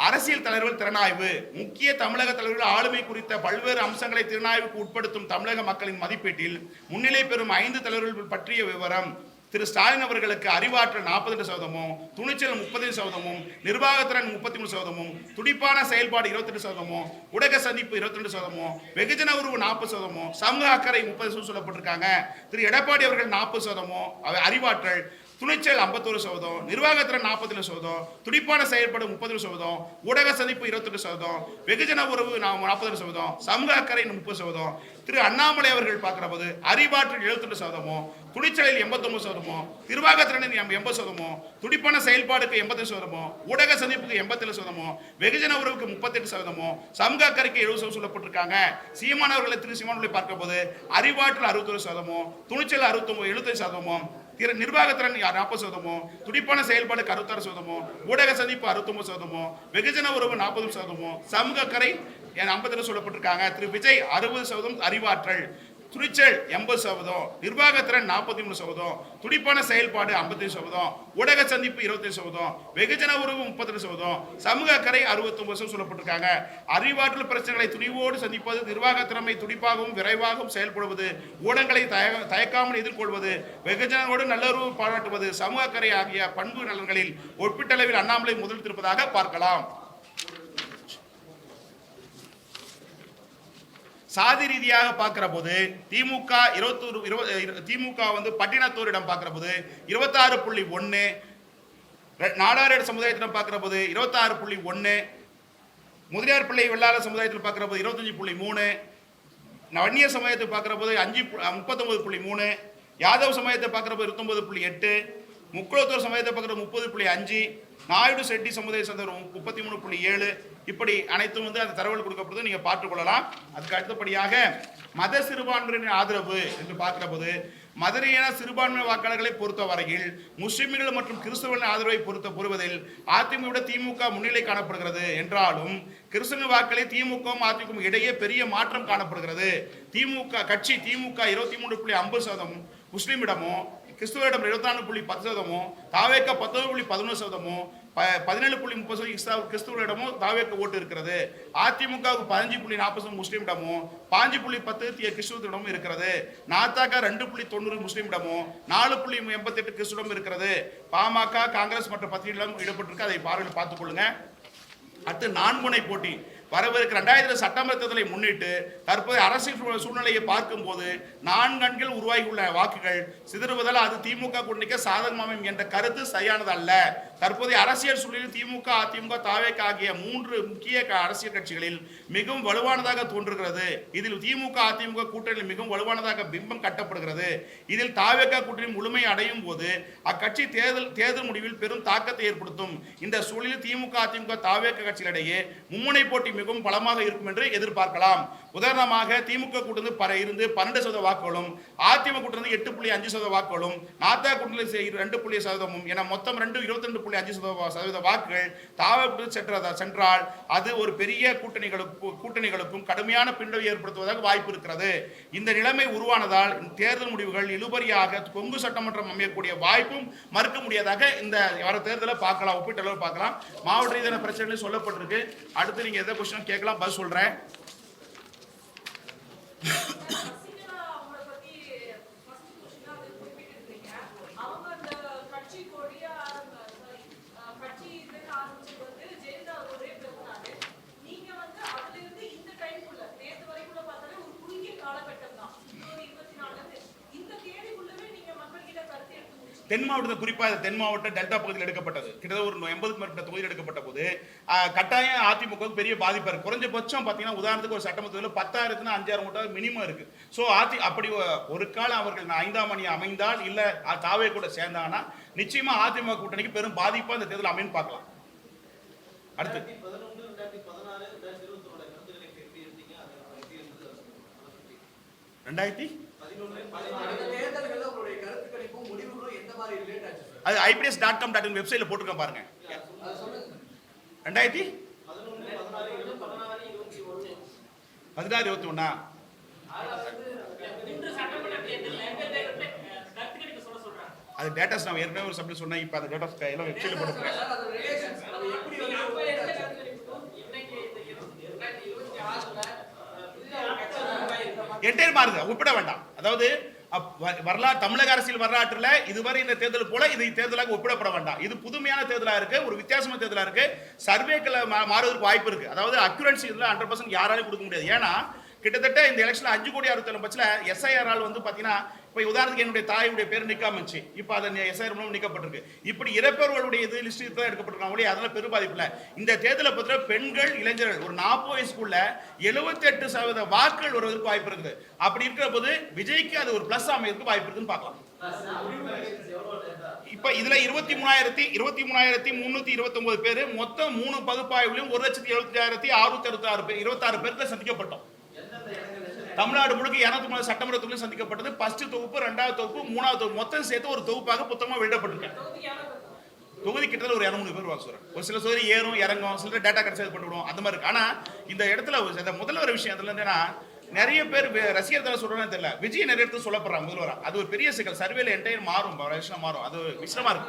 அரசியல் தலைவர்கள் திறனாய்வு, முக்கிய தமிழக தலைவர்கள் ஆளுமை குறித்த பல்வேறு அம்சங்களை திறனாய்வுக்கு உட்படுத்தும் தமிழக மக்களின் மதிப்பீட்டில் முன்னிலை பெறும் 5 தலைவர்கள் பற்றிய விவரம். திரு ஸ்டாலின் அவர்களுக்கு அறிவாற்றல் 42%, துணிச்சல் 30%, நிர்வாகத்திறன் 33%, துடிப்பான செயல்பாடு 28%, ஊடக சந்திப்பு 22%, வெகுஜன உறவு 40%, சமூக அக்கறை 30% சொல்லப்பட்டிருக்காங்க. திரு எடப்பாடி அவர்கள் 40%, அறிவாற்றல், துணிச்சல் 51%, நிர்வாகத்திறன் 47%, துடிப்பான செயல்பாடு 30%, ஊடக சந்திப்பு 28%, வெகுஜன உறவு 40%, சமூக அக்கறை 30%. திரு அண்ணாமலை அவர்கள் பார்க்கிற போது அறிவாற்றல் 72%, துணிச்சலில் 89%, நிர்வாகத்திறனில் 80%, துடிப்பான செயல்பாடுக்கு 85%, ஊடக சந்திப்புக்கு 87%, வெகுஜன உறவுக்கு 38%, சமூக அக்கறைக்கு 70% சொல்லப்பட்டிருக்காங்க. சீமான் அவர்களை திரு சீமான் பார்க்கிற போது அறிவாற்றல் 61%, துணிச்சல் 75%, நிர்வாகத்திறன் 40%, துடிப்பான செயல்பாடு 66%, ஊடக சந்திப்பு 69%, வெகுஜன உறவு 40%, சமூக அக்கறை 50% சொல்லப்பட்டிருக்காங்க. திரு விஜய் 60% அறிவாற்றல், துணிச்சல் 80%, நிர்வாகத்திறன் 43%, துடிப்பான செயல்பாடு 55%, ஊடக சந்திப்பு 25%, வெகுஜன உறவு 32%, சமூக அக்கறை 69% சொல்லப்பட்டிருக்காங்க. அறிவாற்றல் பிரச்சனைகளை துணிவோடு சந்திப்பது, நிர்வாக திறமை துடிப்பாகவும் விரைவாகவும் செயல்படுவது, ஊடகங்களை தயக்காமல் எதிர்கொள்வது, வெகுஜனோடு நல்லுறவு பாராட்டுவது, சமூக அக்கறை ஆகிய பண்பு நலன்களில் ஒப்பீட்டளவில் அண்ணாமலை முதலிட்டிருப்பதாக பார்க்கலாம். சாதி ரீதியாக பார்க்கிற போது திமுக பட்டினத்தூரிடம் பார்க்கிற போது 26.1, நாடார் சமுதாயத்திடம் பார்க்கிற போது 26.1, முதலியார் பிள்ளை வெள்ளாளர் சமுதாயத்தில் பார்க்கிற போது 25.3, வன்னியர் சமுதாயத்தை பார்க்கிற போது 39.3, யாதவ் சமுதாயத்தை பார்க்கிற போது 29.8, முக்குளத்தூர் சமுதாயத்தை பார்க்கிற 30.5, நாயுடு செட்டி சமுதாய சேர்ந்தவர் 33.7. இப்படி அனைத்தும் அந்த தரவுகள் கொடுக்கப்படுது, நீங்க பார்த்துக்கொள்ளலாம். அதுக்கு அடுத்தபடியாக மத சிறுபான்மையினர் ஆதரவு என்று பார்க்கிற போது மதுரையின சிறுபான்மை வாக்காளர்களை பொறுத்தவரையில் முஸ்லிம்கள் மற்றும் கிறிஸ்தவர்களின் ஆதரவை பொறுவதில் அதிமுக திமுக முன்னிலை காணப்படுகிறது என்றாலும் கிறிஸ்தவ வாக்களில் திமுகவும் அதிமுக இடையே பெரிய மாற்றம் காணப்படுகிறது. திமுக 23.50%, முஸ்லிமிடமும் கிறிஸ்துவரிடம் 24.10%, தாவேக்க 19.11%, 17.30% கிறிஸ்துவரிடமும் தாவேக்க ஓட்டு இருக்கிறது. அதிமுகவுக்கு 15.40% முஸ்லிமிடமும் 5.10% கிறிஸ்துவரிடமும் இருக்கிறது. நாத்தாக்கா 2.90% முஸ்லிமிடமும் 4.88% கிறிஸ்துவரிடம் இருக்கிறது. பாமக, காங்கிரஸ் மற்ற பத்திரிகைகளும் ஈடுபட்டிருக்கு, அதை பார்வையில் பார்த்துக் கொள்ளுங்க. அடுத்து 4 முனை போட்டி வரவிருக்கிற 2000 சட்டமன்ற தேர்தலை முன்னிட்டு தற்போது அரசியல் சூழ்நிலையை பார்க்கும் போது 4 அணிகள் உருவாகியுள்ள வாக்குகள் சிதறுவதால் அது திமுக கூட்டணிக்கு சாதகமாகும் என்ற கருத்து சரியானது அல்ல. தற்போதைய அரசியல் சூழலில் திமுக, அதிமுக, தாவேக ஆகிய 3 முக்கிய அரசியல் கட்சிகளில் மிகவும் வலுவானதாக தோன்றுகிறது. இதில் திமுக, அதிமுக கூட்டணியில் மிகவும் வலுவானதாக பிம்பம் கட்டப்படுகிறது. இதில் தாவேக கூட்டணி முழுமை அடையும் போது அக்கட்சி தேர்தல் முடிவில் பெரும் தாக்கத்தை ஏற்படுத்தும். இந்த சூழலில் திமுக, அதிமுக, தாவேக கட்சிகளிடையே மும்முனை போட்டி மிகவும் பலமாக இருக்கும் என்று எதிர்பார்க்கலாம். உதாரணமாக திமுக கூட்டணி இருந்து 12% வாக்குகளும், அதிமுக கூட்டணி 8.5% வாக்குகளும், நாத்தா கூட்டணி 2% என மொத்தம் 22.5% வாக்குகள் தாவேக சென்றால் அது ஒரு பெரிய கூட்டணிகளுக்கும் கடுமையான பின்னடைவை ஏற்படுத்துவதாக வாய்ப்பு இருக்கிறது. இந்த நிலைமை உருவானதால் தேர்தல் முடிவுகள் இழுபறியாக கொங்கு சட்டமன்றம் அமையக்கூடிய வாய்ப்பும் மறுக்க முடியாதாக இந்த வர தேர்தலை பார்க்கலாம், ஒப்பீட்டளவு பார்க்கலாம். மாவட்ட ரீதியான பிரச்சனைகள் சொல்லப்பட்டிருக்கு. அடுத்து நீங்க எதை கொஸ்டின் கேட்கலாம், பதில் சொல்றேன். தென் மாவட்டத்தில் குறிப்பாக தென் மாவட்ட டெல்டா பகுதியில் எடுக்கப்பட்டது கிட்டத்தட்ட ஒரு 80க்கும் மேற்பட்ட தொகுதியில் எடுக்கப்பட்ட போது கட்டாயம் அதிமுக பெரிய பாதிப்பு இருக்கு. குறைஞ்சபட்சம் பார்த்தீங்கன்னா உதாரணத்துக்கு ஒரு சட்டமன்றத்தில் 10,000 5,000 ஓட்டாக மினிமம் இருக்கு. ஸோ அப்படி ஒரு காலம் அவர்கள் 5ஆம் அணி அமைந்தால் இல்லை தாவே கூட சேர்ந்தாங்கன்னா நிச்சயமா அதிமுக கூட்டணிக்கு பெரும் பாதிப்பாக இந்த தேர்தல் அமைன்னு பார்க்கலாம். அடுத்து 2011 அது IPS.com.in வெப்சைட்ல போட்டுருக்கேன் பாருங்க. 2016-21 அது டேட்டாஸ் நான் ஏற்கனவே ஒரு சப்ஜெக்ட் சொன்னேன். இப்போ அந்த டேட்டாஸ் எல்லாம் வெப்சைட்ல போட்டுருக்கேன். என்டையர் மாறுது, ஒப்பிட வேண்டாம். அதாவது வரலாறு தமிழக அரசியல் வரலாற்றுல இதுவரை இந்த தேர்தல் போல இது தேர்தலாக ஒப்பிடப்பட வேண்டாம். இது புதுமையான தேர்தலா இருக்கு, ஒரு வித்தியாசமான தேர்தலா இருக்கு. சர்வேக்களை மாறுவதற்கு வாய்ப்பு இருக்கு. அதாவது அக்யூரன்சி இதுல 100% யாராலையும் கொடுக்க முடியாது. ஏன்னா கிட்டத்தட்ட இந்த எலெக்ஷன்ல 5,67,00,000 எஸ்ஐஆர் ஆல் வந்து பாத்தீங்கன்னா, இப்ப உதாரணத்துக்கு என்னுடைய தாயுடைய பேர் நிக்காமச்சு, இப்ப அதை எஸ்ஐஆர் மூலம் நீக்கப்பட்டிருக்கு. இப்படி இறப்பவர்களுடைய இது லிஸ்ட் தான் எடுக்கப்பட்டிருக்காங்க. அதெல்லாம் பெரும் பாதிப்பு இல்ல. இந்த தேர்தலை பத்திர பெண்கள் இளைஞர்கள் ஒரு 40 வயசுக்குள்ள 78% வாக்குகள் வருவதற்கு வாய்ப்பு இருக்குது. அப்படி இருக்கிற போது விஜய்க்கு அது ஒரு பிளஸ் அமையறதுக்கு வாய்ப்பு இருக்குன்னு பார்க்கலாம். இப்ப இதுல 23,329 பேர் மொத்தம் 3 பகுப்பாய்வுலையும் 1,70,76,666 பேர் 26 பேருக்கு சந்திக்கப்பட்டோம். தமிழ்நாடு முழுக்க 203 சட்டமன்ற தொகுதியில் சந்திக்கப்பட்டது. ஃபர்ஸ்ட் தொகுப்பு, 2வது தொகுப்பு, 3வது தொகுப்பு மொத்தம் சேர்த்து ஒரு தொகுப்பாக புத்தகமா வெளியிடப்பட்டிருக்கேன். தொகுதி கிட்டத்தட்ட ஒரு 200 பேர் வாக்கு சொல்றேன். ஒரு சில தொகுதி ஏறும் இறங்கும், சில டேட்டா கிடைச்சது பண்ணிவிடுவோம், அந்த மாதிரி இருக்கு. ஆனா இந்த இடத்துல இந்த முதல்வர் விஷயத்துல என்னன்னா, நிறைய பேர் ரசிகர் தலை சொல்றேன்னு தெரியல, விஜய் நிறைய இடத்துல சொல்லப்படுறாங்க முதல்வரா. அது ஒரு பெரிய சிக்கல். சர்வேல என்டையர் மாறும், மாறும். அது விஷயமா இருக்கு.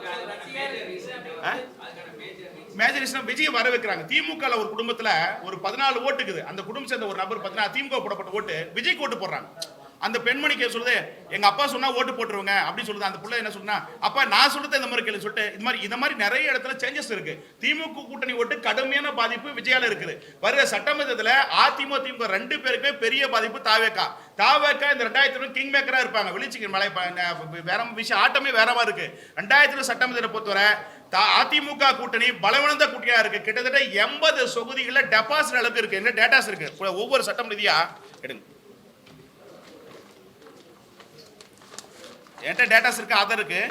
மேஜர் விஷயம் விஜய் வர வைக்கிறாங்க. திமுக ஒரு குடும்பத்துல ஒரு 14 ஓட்டுக்குது. அந்த குடும்பம் சேர்ந்த ஒரு நபர் பார்த்தீங்கன்னா திமுக போடப்பட்ட ஓட்டு விஜய்க்கு ஓட்டு போடுறாங்க. அந்த பெண்மணிக்கு சொல்லுது, எங்க அப்பா சொன்னா ஓட்டு போட்டுருவாங்க அப்படின்னு சொல்லுது. அந்த பிள்ளை என்ன சொன்னா, அப்பா நான் சொல்றது இந்த மாதிரி கேள்வி சொல்லிட்டு இந்த மாதிரி நிறைய இடத்துல சேஞ்சஸ் இருக்கு. திமுக கூட்டணி ஓட்டு கடுமையான பாதிப்பு விஜயால இருக்குது. வருகிற சட்டமன்றத்தில் அதிமுக திமுக 2 பேருக்குமே பெரிய பாதிப்பு தாவேக்கா இந்த 2000 கிங் மேக்கரா இருப்பாங்க. வெளிச்சிக்கு மலை வேற விஷயம் ஆட்டமே வேறவா இருக்கு. 2000 சட்டமன்றத்தை பொறுத்தவரை அதிமுக கூட்டணி பலவீனந்த கூட்டணியா இருக்கு. கிட்டத்தட்ட 80 தொகுதிகளில் டெபாசிட் அளவுக்கு இருக்கு. என்ன டேட்டாஸ் இருக்கு ஒவ்வொரு சட்டம் ரீதியா எடுங்க. என்கிட்ட டேட்டாஸ் இருக்கு, ஆதார் இருக்கு.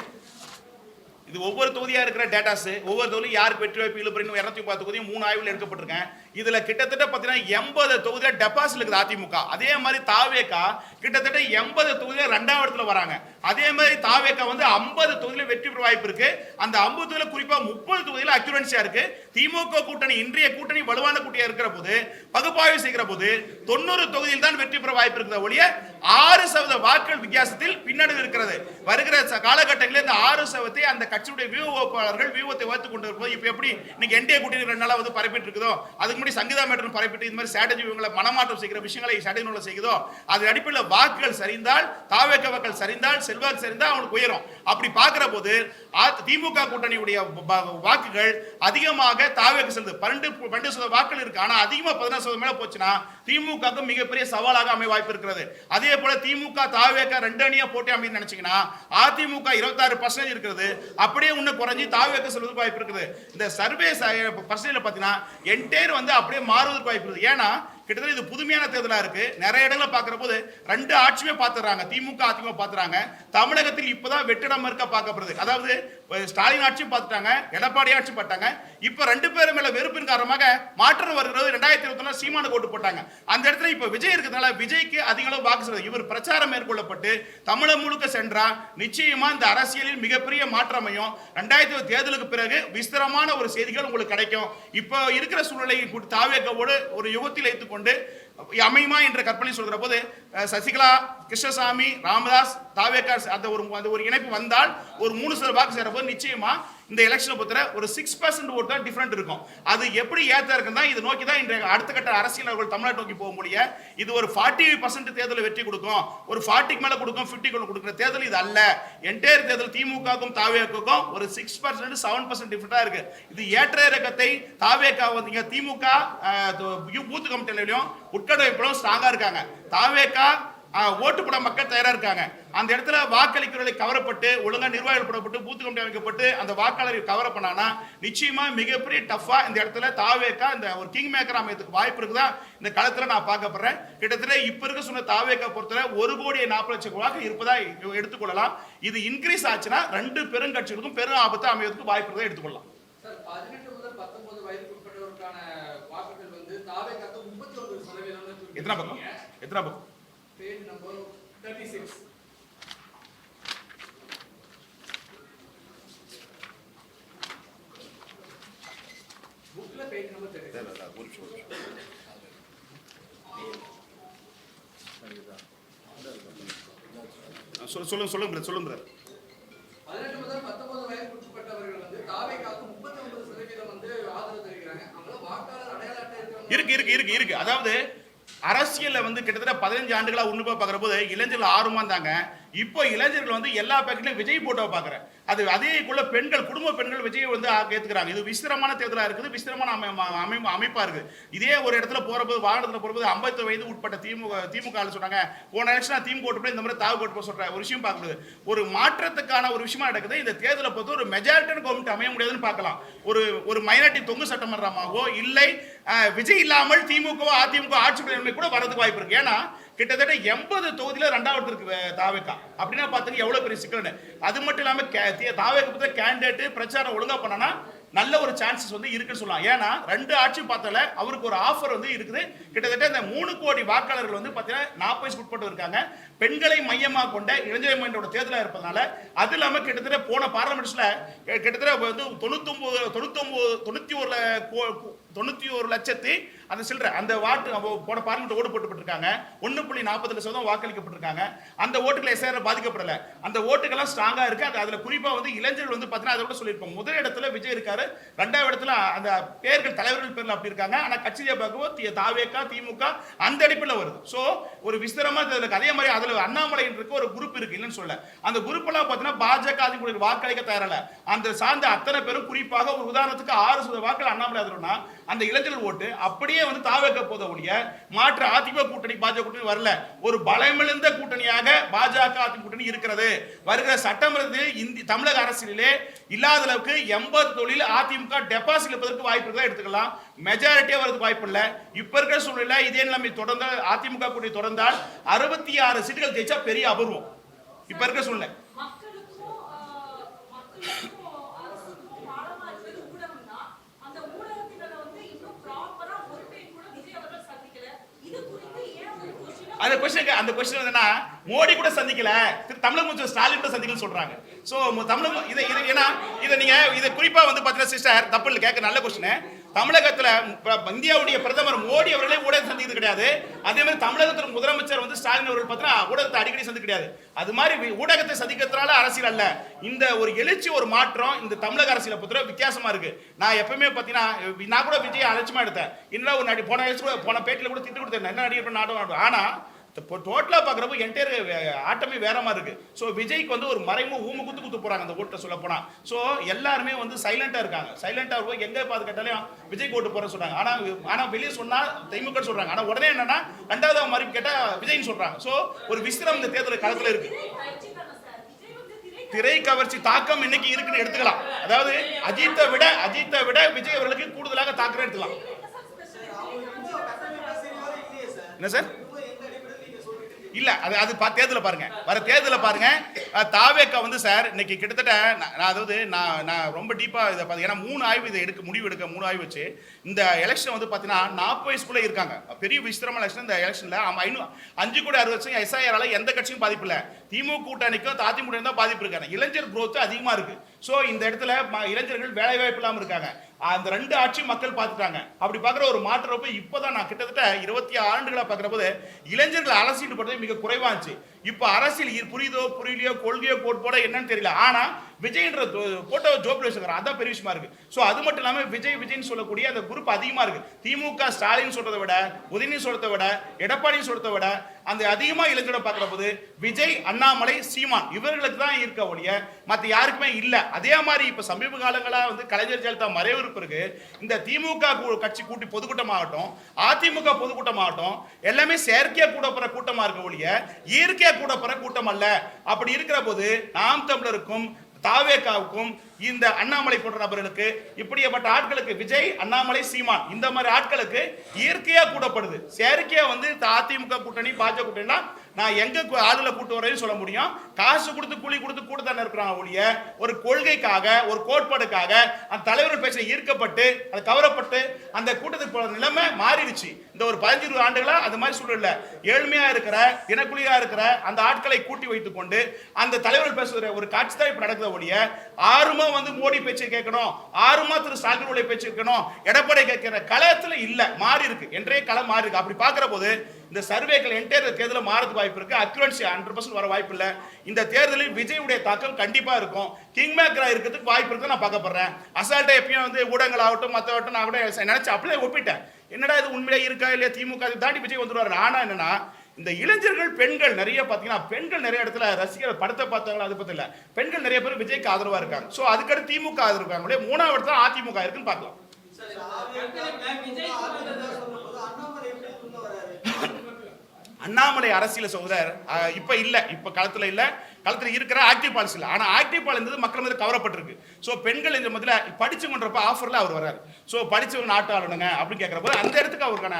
இது ஒவ்வொரு தொகுதியா இருக்கிற டேட்டாஸ். ஒவ்வொரு தொகுதியும் யாருக்கு வெற்றி வாய்ப்பு இழுப்புறீங்க 210 தொகுதியும் 3 ஆய்வுல எடுக்கப்பட்டிருக்கேன். இதுல கிட்டத்தட்ட பாத்தீங்கன்னா 80 தொகுதியில டெபாசிட் இருக்குது அதிமுக. அதே மாதிரி தாவேக்கா கிட்டத்தட்ட 80 தொகுதியில 2வது இடத்துல வராங்க. அதே மாதிரி தாவேக்கா வந்து 50 தொகுதியில வெற்றி பெற வாய்ப்பு இருக்கு. அந்த 50 தொகுதியில குறிப்பா 30 தொகுதியில அக்யூரன்சியா இருக்கு. திமுக கூட்டணி இன்றைய கூட்டணி வலுவான கூட்டணியா இருக்கிற போது பகுப்பாய்வு செய்கிற போது 90 தொகுதியில் தான் வெற்றி பெற வாய்ப்பு இருக்கிறது ஒழிய 6% வாக்குகள் வித்தியாசத்தில் பின்னடைவு இருக்கிறது. வருகிற காலகட்டங்களில் இந்த 6% அந்த கட்சியுடைய வியூகப்பாளர்கள் வியூகத்தை வைத்துக் கொண்டு இருப்போம். இப்ப எப்படி இன்னைக்கு என்டிஏ கூட்டணி 2 நாளா வந்து பரப்பிட்டு இருக்குதோ, அதுக்கு முன்னாடி சங்கீதா மேட்டர் பரப்பிட்டு இந்த மாதிரி ஸ்ட்ராட்டஜி இவங்களை மனமாற்றம் செய்கிற விஷயங்களை ஸ்ட்ராட்டஜி செய்யுதோ, அதன் அடிப்படையில் வாக்குகள் சரிந்தால் தாவேக வாக்குகள் சரிந்தால் செல்வாக்கு சரிந்தால் அவங்களுக்கு உயரும். அப்படி பார்க்கிற போது திமுக கூட்டணியுடைய வாக்குகள் அதிகமாக தாவேக செல்லுது. 12% வாக்குகள் இருக்கு. ஆனா அதிகமா 16% மேல போச்சுன்னா திமுக மிகப்பெரிய சவாலாக அமைய வாய்ப்பு இருக்கிறது. அதே போல திமுக தாவேக 2 அணியா போட்டி அமைன்னு நினைச்சீங்கன்னா அதிமுக 26% இருக்கிறது. அப்படியே இன்னும் குறைஞ்சி தாவேக செல்வதற்கு வாய்ப்பு இருக்குது. இந்த சர்வே பர்சன்டேஜ்ல பாத்தீங்கன்னா என்டையர் வந்து அப்படியே மாறுவதற்கு வாய்ப்பு இருக்குது. ஏன்னா கிட்டத்தட்ட இது புதுமையான தேர்தலா இருக்கு. நிறைய இடங்களை பார்க்கிற போது 2 ஆட்சியுமே பார்த்துறாங்க. திமுக அதிமுக பார்த்துறாங்க. தமிழகத்தில் இப்பதான் வெற்றிடம் இருக்க பார்க்கப்படுது. அதாவது ஸ்டாலின் ஆட்சியும் பார்த்துட்டாங்க, எடப்பாடி ஆட்சி பார்த்தாங்க. இப்ப 2 பேரும் மேல வெறுப்பின் காரணமாக மாற்றம் வருகிறது. 2021 சீமானுக்கு ஓட்டு போட்டாங்க. அந்த இடத்துல இப்ப விஜய் இருக்கிறதுனால விஜய்க்கு அதிக அளவு வாக்கு செலுத்து. இவர் பிரச்சாரம் மேற்கொள்ளப்பட்டு தமிழகம் முழுக்க சென்றா நிச்சயமா இந்த அரசியலில் மிகப்பெரிய மாற்றம் அமையும். 2020 தேர்தலுக்கு பிறகு விஸ்தரமான ஒரு செய்திகள் உங்களுக்கு கிடைக்கும். இப்ப இருக்கிற சூழ்நிலையை தாவேக்கவோடு ஒரு யுகத்தில் வைத்துக் கொண்டு அமையுமா என்ற கற்பனை சொல்கிற போது சசிகலா, கிருஷ்ணசாமி, ராமதாஸ், தாவேக்கா அந்த ஒரு இணைப்பு வந்தால் ஒரு 3% வாக்கு சேர போது நிச்சயமா இந்த எலெக்ஷனை பொறுத்த ஒரு 6% ஓட்டு தான் டிஃபரெண்ட் இருக்கும். அது எப்படி ஏத்த இருக்குன்னா இது நோக்கி தான் இன்றைய அடுத்த கட்ட அரசியல் தமிழ்நாடு நோக்கி போக முடியும். இது ஒரு 40% தேர்தல் வெற்றி கொடுக்கும், ஒரு 40க்கு மேல கொடுக்கும், 50 கொடுக்கிற தேர்தல் இது அல்ல. என்டையர் தேர்தல் திமுகவுக்கும் தாவேக்காவுக்கும் ஒரு 6% 7% டிஃபரெண்டா இருக்கு. இது ஏற்ற இறக்கத்தை தாவேக்கா வந்து திமுக பூத் கமிட்டிலையும் உட்கட்டமைப்பிலும் ஸ்ட்ராங்கா இருக்காங்க. தாவேக்கா ஓட்டு போட மக்கள் தயாரா இருக்காங்க. அந்த இடத்துல வாக்களிக்கிறதை கவரப்பட்டு ஒழுங்கா நிர்வாகிகள் போடப்பட்டு பூத் கமிட்டி அமைக்கப்பட்டு அந்த வாக்காளரை கவர பண்ணானா நிச்சயமா மிகப்பெரிய டஃபா இந்த இடத்துல தாவேக்கா இந்த ஒரு கிங் மேக்கர் அமையத்துக்கு வாய்ப்பு இருக்குதா இந்த களத்துல நான் பார்க்கப்படுறேன். கிட்டத்தட்ட இப்ப இருக்க சொன்ன தாவேக்கா பொறுத்தவரை 1,40,00,000 வாக்கு இருப்பதா எடுத்துக்கொள்ளலாம். இது இன்க்ரீஸ் ஆச்சுன்னா 2 பெருங்கட்சிகளுக்கும் பெரும் ஆபத்து அமையத்துக்கு வாய்ப்பு இருக்கதா எடுத்துக்கொள்ளலாம். 18 முதல் 19 வயதுக்கு உட்பட்டவருக்கான வாக்குகள் வந்து தாவேக்காக்கு 31% எத்தனை பக்கம் பேஜ் நம்பர் 36 புக்ல பேஜ் நம்பர் 36 சொல்லுங்க 18 முதல் 19 வயதுக்கு உட்பட்டவர்கள் வந்து தாவேக்காக்கு 39% வந்து ஆதரவு தெரிவிக்கிறாங்க. அவங்கள வாக்காளர் அடையாள அட்டை இருக்கு. அதாவது அரசியல்ல வந்து கிட்டத்தட்ட 15 ஆண்டுகளா உன்னிப்பா பார்க்கிற போது இளைஞர்கள் ஆர்வமா இருந்தாங்க. இப்போ இளைஞர்கள் வந்து எல்லா பேக்கெட்லயும் விஜய் போட்டோ பாக்குறேன். அதேக்குள்ள பெண்கள், குடும்ப பெண்கள் விஜய் வந்து ஏத்துக்கிறாங்க. இது விசித்திரமான தேர்தலா இருக்குது, விசித்திரமான அமைப்பா இருக்குது. இதே ஒரு இடத்துல போறபோது, வாகனத்துல போறபோது 50 வயது உட்பட்ட திமுக சொன்னாங்க, போன எலெக்ஷன் திமுக ஓட்டு இந்த மாதிரி தாவு ஓட்டு சொல்ற ஒரு விஷயம் பார்க்கறது ஒரு மாற்றத்துக்கான ஒரு விஷயமா நடக்குது. இந்த தேர்தலை பொறுத்து ஒரு மெஜாரிட்டியான கவர்மெண்ட் அமைய முடியாதுன்னு பார்க்கலாம். ஒரு மைனாரிட்டி தொங்கு சட்டமன்றமாகவோ இல்லை விஜய் இல்லாமல் திமுக அதிமுக ஆட்சி நிலைமை கூட வரதுக்கு வாய்ப்பு இருக்கு. ஏன்னா கிட்டத்தட்ட 80 தொகுதியில 2வது இருக்கு தாவேகா. அப்படின்னா பாத்தீங்கன்னா எவ்வளவு பெரிய சிக்கல். அது மட்டும் இல்லாம தாவேகா பத்தி கேண்டிடேட் பிரச்சாரம் ஒழுங்கா பண்ணனா நல்ல ஒரு சான்சஸ் வந்து இருக்குன்னு சொல்லலாம். ஏன்னா 2 ஆட்சி பார்த்தல அவருக்கு ஒரு ஆஃபர் வந்து இருக்குது. கிட்டத்தட்ட இந்த 3 கோடி வாக்காளர்கள் வந்து பாத்தீங்கன்னா 40 வயசுக்கு உட்பட்டு இருக்காங்க. பெண்களை மையமாக கொண்ட இளைஞர் மையத்தோட தேர்தலாக இருப்பதனால அது இல்லாம கிட்டத்தட்ட போன பார்லிமெண்ட்ஸ்ல கிட்டத்தட்ட வந்து 91 லட்சத்தி அந்த சில்லற அந்த வாட்டு போன பார்லிமெண்ட் ஓட்டு போட்டுப்பட்டிருக்காங்க. 1.42% வாக்களிக்கப்பட்டிருக்காங்க. அந்த ஓட்டுகள் எஸ்ஆர் பாதிக்கப்படல. அந்த ஓட்டுகள்லாம் ஸ்ட்ராங்கா இருக்கு. அதுல குறிப்பா வந்து இளைஞர்கள் வந்து பாத்தீங்கன்னா அதை கூட சொல்லியிருப்போம். முதல் இடத்துல விஜய் இருக்காரு, 2வது இடத்துல அந்த பேர்கள் தலைவர்கள் பேர்ல அப்படி இருக்காங்க. ஆனா கட்சியை பார்க்கும்போது தாவேகா திமுக அந்த அடிப்பில் வருது. சோ ஒரு விஸ்தரமா அதே மாதிரி அதுல அண்ணாமலை இருக்கு ஒரு குரூப் இருக்கு இல்லைன்னு சொல்ல. அந்த குரூப் எல்லாம் பாத்தீங்கன்னா பாஜக அதிமுக வாக்களிக்க தயாரில்ல. அந்த சார்ந்த அத்தனை பேரும் குறிப்பாக ஒரு உதாரணத்துக்கு 6% வாக்கள் அண்ணாமலை ஆதரவுனா அந்த இளைஞர்கள் ஓட்டு அப்படியே வந்து தாவேக போத ஒழிய மாற்று அதிமுக கூட்டணி பாஜக கூட்டணி வரல. ஒரு பலமிழந்த கூட்டணியாக பாஜக அதிமுக கூட்டணி இருக்கிறது. வருகிற சட்டமன்றத்தில் தமிழக அரசியலிலே இல்லாத அளவுக்கு 80 தொழில் அதிமுக டெபாசிட் இருப்பதற்கு வாய்ப்பு இருக்கா எடுத்துக்கலாம். மெஜாரிட்டியா வரதுக்கு வாய்ப்பு இல்ல. இப்ப இருக்கிற சூழ்நிலை இதே நிலைமை தொடர்ந்து அதிமுக கூட்டணி தொடர்ந்தால் 66 சீட்டுகள் ஜெயிச்சா பெரிய அபூர்வம். இப்ப இருக்கிற சூழ்நிலை அந்த क्वेश्चन என்னன்னா மோடி கூட சந்திக்கல, தமிழக முதல்வர் ஸ்டாலின் கூட சந்திக்கல சொல்றாங்க. சோ தமிழக இத நீங்க இத குறிப்பா வந்து பாத்தீங்கன்னா சிஸ்டர் தப்பு இல்ல கேட்க நல்ல क्वेश्चन. தமிழகத்துல இந்தியாவுடைய பிரதமர் மோடி அவர்களே ஊடகத்தை சந்திக்கிறது கிடையாது. அதே மாதிரி தமிழகத்தில் முதலமைச்சர் வந்து ஸ்டாலின் அவர்கள் பார்த்தீங்கன்னா ஊடகத்தை அடிக்கடி சந்திக்க கிடையாது. அது மாதிரி ஊடகத்தை சந்திக்கிறதுனால அரசியல் அல்ல. இந்த ஒரு எழுச்சி ஒரு மாற்றம் இந்த தமிழக அரசியலை பொறுத்த வித்தியாசமா இருக்கு. நான் எப்பவுமே பாத்தீங்கன்னா நான் கூட விஜய் அலட்சியமா எடுத்தேன். இன்னும் ஒரு போன பேட்டில கூட திட்டு கொடுத்தேன், என்ன நடிகர் நாட்டம். ஆனா டோட்டலா பாக்குறப்போ என்டையர் ஆட்டமே வேற மாதிரி இருக்கு. சோ விஜய்க்கு வந்து ஒரு மறைமுக ஊம குத்து போறாங்க அந்த ஓட்டை சொல்ல போனா. சோ எல்லாருமே வந்து சைலண்டா இருக்காங்க. சைலண்டா போய் எங்க பாத்து கேட்டாலும் விஜய் ஓட்டு போற சொல்றாங்க. ஆனா வெளியே சொன்னா திமுக சொல்றாங்க. ஆனா உடனே என்னன்னா 2வது மறுப்பு கேட்டா விஜய்னு சொல்றாங்க. சோ ஒரு விசித்திரம் இந்த தேர்தல் களத்துல இருக்கு. திரை கவர்ச்சி தாக்கம் இன்னைக்கு இருக்குன்னு எடுத்துக்கலாம். அதாவது அஜித்தை விட விஜய் அவர்களுக்கு கூடுதலாக தாக்கம் எடுத்துக்கலாம். என்ன சார் இல்ல அது தேர்தல பாருங்க, வர தேர்தல பாருங்க. தாவேக்கா வந்து சார் இன்னைக்கு கிட்டத்தட்ட நான் ரொம்ப டீப்பா இதை பார்த்து, ஏன்னா 3 ஆய்வு இதை முடிவு எடுக்க 3 ஆய்வு வச்சு இந்த எலெக்ஷன் வந்து பாத்தீங்கன்னா 40 வயசுக்குள்ள இருக்காங்க. பெரிய விசித்திரமான எலெக்ஷன். இந்த எலெக்ஷன்ல 5 கோடி 60 லட்சம் எஸ்ஐஆரால எந்த கட்சியும் பாதிப்பு இல்ல. திமுக கூட்டணிக்கும் அதிமுக தான் பாதிப்பு இருக்காங்க. இளைஞர் growth அதிகமா இருக்கு. சோ இந்த இடத்துல இளைஞர்கள் வேலை வாய்ப்பு இல்லாம இருக்காங்க. அந்த 2 ஆட்சி மக்கள் பார்த்துட்டாங்க. அப்படி பார்க்குற ஒரு மாற்றப்ப இப்போதான் நான் கிட்டத்தட்ட 26 ஆண்டுகளா பார்க்குற போது இளைஞர்கள் அரசியல் படுறது மிக குறைவாச்சு. இப்போ அரசியல் புரியுதோ புரியலையோ கொள்கையோ கோட்பாடோ என்னன்னு தெரியல. ஆனா விஜய்ன்ற போட்டோ ஜோப்ல வச்சுக்கிறாங்க. அதான் பெரிய விஷயமா இருக்கு. சோ அது மட்டும் இல்லாம விஜய்னு சொல்லக்கூடிய அந்த குரூப் அதிகமா இருக்கு. திமுக ஸ்டாலின் சொல்றதை விட, உதயநிதி சொல்றதை விட, எடப்பாடி சொல்றதை விட அந்த அதிகமா இளைஞரை பார்க்கிற போது விஜய், அண்ணாமலை, சீமான் இவர்களுக்கு தான் இருக்க ஒழிய மற்ற யாருக்குமே இல்ல. அதே மாதிரி இப்ப சமீப காலங்களா வந்து கலைஞர் ஜெயலலிதா மறைவு பிறகு இந்த திமுக கட்சி கூட்டி பொதுக்கூட்டமாகட்டும், அதிமுக பொதுக்கூட்டமாகட்டும் எல்லாமே செயற்கையா கூட போற கூட்டமா இருக்க ஒழிய இயற்கையா கூட போற கூட்டம் அல்ல. அப்படி இருக்கிற போது நாம் தமிழருக்கும் தாவேகாவுக்கும் இந்த அண்ணாமலை போன்ற நபர்களுக்கு இப்படிப்பட்ட ஆட்களுக்கு விஜய், அண்ணாமலை, சீமான் இந்த மாதிரி ஆட்களுக்கு இயற்கையா கூடப்படுது. செயற்கையா வந்து அதிமுக கூட்டணி பாஜக கூட்டணினா நான் எங்க ஆளுல கூட்டு வரேன்னு சொல்ல முடியும். காசு கொடுத்து கூலி கொடுத்து கூட தானே இருக்கிறாங்க ஒழிய ஒரு கொள்கைக்காக ஒரு கோட்பாடுக்காக அந்த தலைவர்கள் பேச ஈர்க்கப்பட்டு அது கவரப்பட்டு அந்த கூட்டத்துக்கு போற நிலைமை மாறிடுச்சு. இந்த ஒரு 15-20 ஆண்டுகளா அது மாதிரி சூழல்ல ஏழ்மையா இருக்கிற தினக்குழியா இருக்கிற அந்த ஆட்களை கூட்டி வைத்துக் கொண்டு அந்த தலைவர்கள் பேசுகிற ஒரு காட்சி தான் இப்ப நடக்குத ஒழிய ஆறுமா வந்து மோடி பேச்சை கேட்கணும், ஆறுமா திரு ஸ்டாலின் பேச்சு கேட்கணும், எடப்பாடி கேட்கிற களத்துல இல்ல, மாறி இருக்கு. என்றே களம் மாறி இருக்கு. அப்படி பாக்குற போது இந்த சர்வேக்கள் என்டையர் தேர்தலில் மாறதுக்கு வாய்ப்பு இருக்கு. அக்யூரன்சி 100% வர வாய்ப்பு இல்லை. இந்த தேர்தலில் விஜயுடைய தாக்கம் கண்டிப்பா இருக்கும். கிங் மேக்கரா இருக்கிறதுக்கு வாய்ப்பு இருக்கு நான் பார்க்கப்படுறேன். அசால்ட்டா எப்பயும் வந்து ஊடகங்கள் ஆகட்டும் மற்றவட்டும் நான் கூட நினைச்சு அப்படியே ஒப்பிட்டேன். என்னடா இது உண்மையிலே இருக்கா இல்லையா, திமுக தாண்டி விஜய் வந்துருவாரு. ஆனா என்னன்னா இந்த இளைஞர்கள் பெண்கள் நிறைய பார்த்தீங்கன்னா பெண்கள் நிறைய இடத்துல ரசிகர் படத்தை பார்த்தாங்களா அது பத்தி இல்ல பெண்கள் நிறைய பேர் விஜய்க்கு ஆதரவா இருக்காங்க. ஸோ அதுக்கடுத்து திமுக ஆதரவு இருக்காங்க. மூணாவது இடத்துல அதிமுக இருக்குன்னு பார்க்கலாம். அண்ணாமலை அரசியல சகோதரர் இப்ப இல்ல, இப்ப களத்துல இல்ல, களத்துல இருக்கிற ஆக்டிவ் பாலிசி இல்ல. ஆனா ஆக்டிவ் பால் இருந்தது மக்கள் மீது கவரப்பட்டிருக்கு. ஸோ பெண்கள் இந்த முதல்ல படிச்சுங்கன்றப்ப ஆஃபர்ல அவர் வர்றாரு. ஸோ படிச்சவங்க நாட்டு ஆளுங்க அப்படின்னு கேட்கறப்போ அந்த இடத்துக்கு அவருக்கான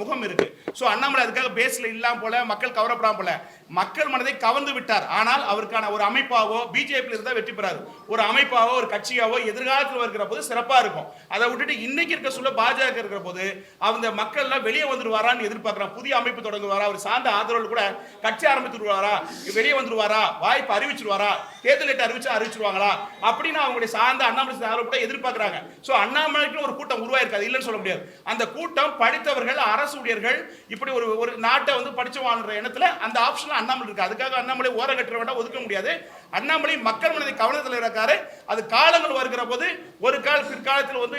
முகம் இருக்கு. ஸோ அண்ணாமலை அதுக்காக பேஸ்ல இல்லாம போல, மக்கள் கவரப்படாம போல, மக்கள் மனதை கவர்ந்து விட்டார். ஆனால் அவருக்கான ஒரு அமைப்பாவோ பிஜேபி இருந்தா வெற்றி பெறாரு. ஒரு அமைப்பாவோ ஒரு கட்சியாவோ எதிர்காலத்தில் இருக்கிற போது சிறப்பா இருக்கும். அதை விட்டுட்டு இன்னைக்கு இருக்க சொல்ல பாஜக இருக்கிற போது அந்த மக்கள் எல்லாம் வெளியே வந்துருவாரான்னு எதிர்பார்க்கிறான். புதிய அமைப்பு தொடங்குவாரா, அவர் சார்ந்த ஆதரவு கூட கட்சி ஆரம்பித்துருவாரா, வெளியே வந்துருவாரா, வாய்ப்பு அறிவிச்சிருவாரா, தேர்தல் அறிவிச்சிருவாங்களா அப்படின்னு அவங்களுடைய சார்ந்த அண்ணாமலை ஆதரவு கூட எதிர்பார்க்கிறாங்க. ஸோ அண்ணாமலைக்கு ஒரு கூட்டம் உருவாயிருக்காது, இல்லைன்னு சொல்ல முடியாது. அந்த கூட்டம் படித்தவர்கள், அரசு ஊழியர்கள், இப்படி ஒரு நாட்டை வந்து படிச்சு வாழ்ற எண்ணத்துல அந்த ஆப்ஷன் அண்ணாமலை இருக்கு. அதுக்காக அண்ணாமலை ஓர கட்டுற வேண்டாம், ஒதுக்க முடியாது. அண்ணாமலை மக்கள் மனதை கவனத்தில் இருக்காரு. அது காலங்கள் வருகிற போது ஒரு பிற்காலத்தில் வந்து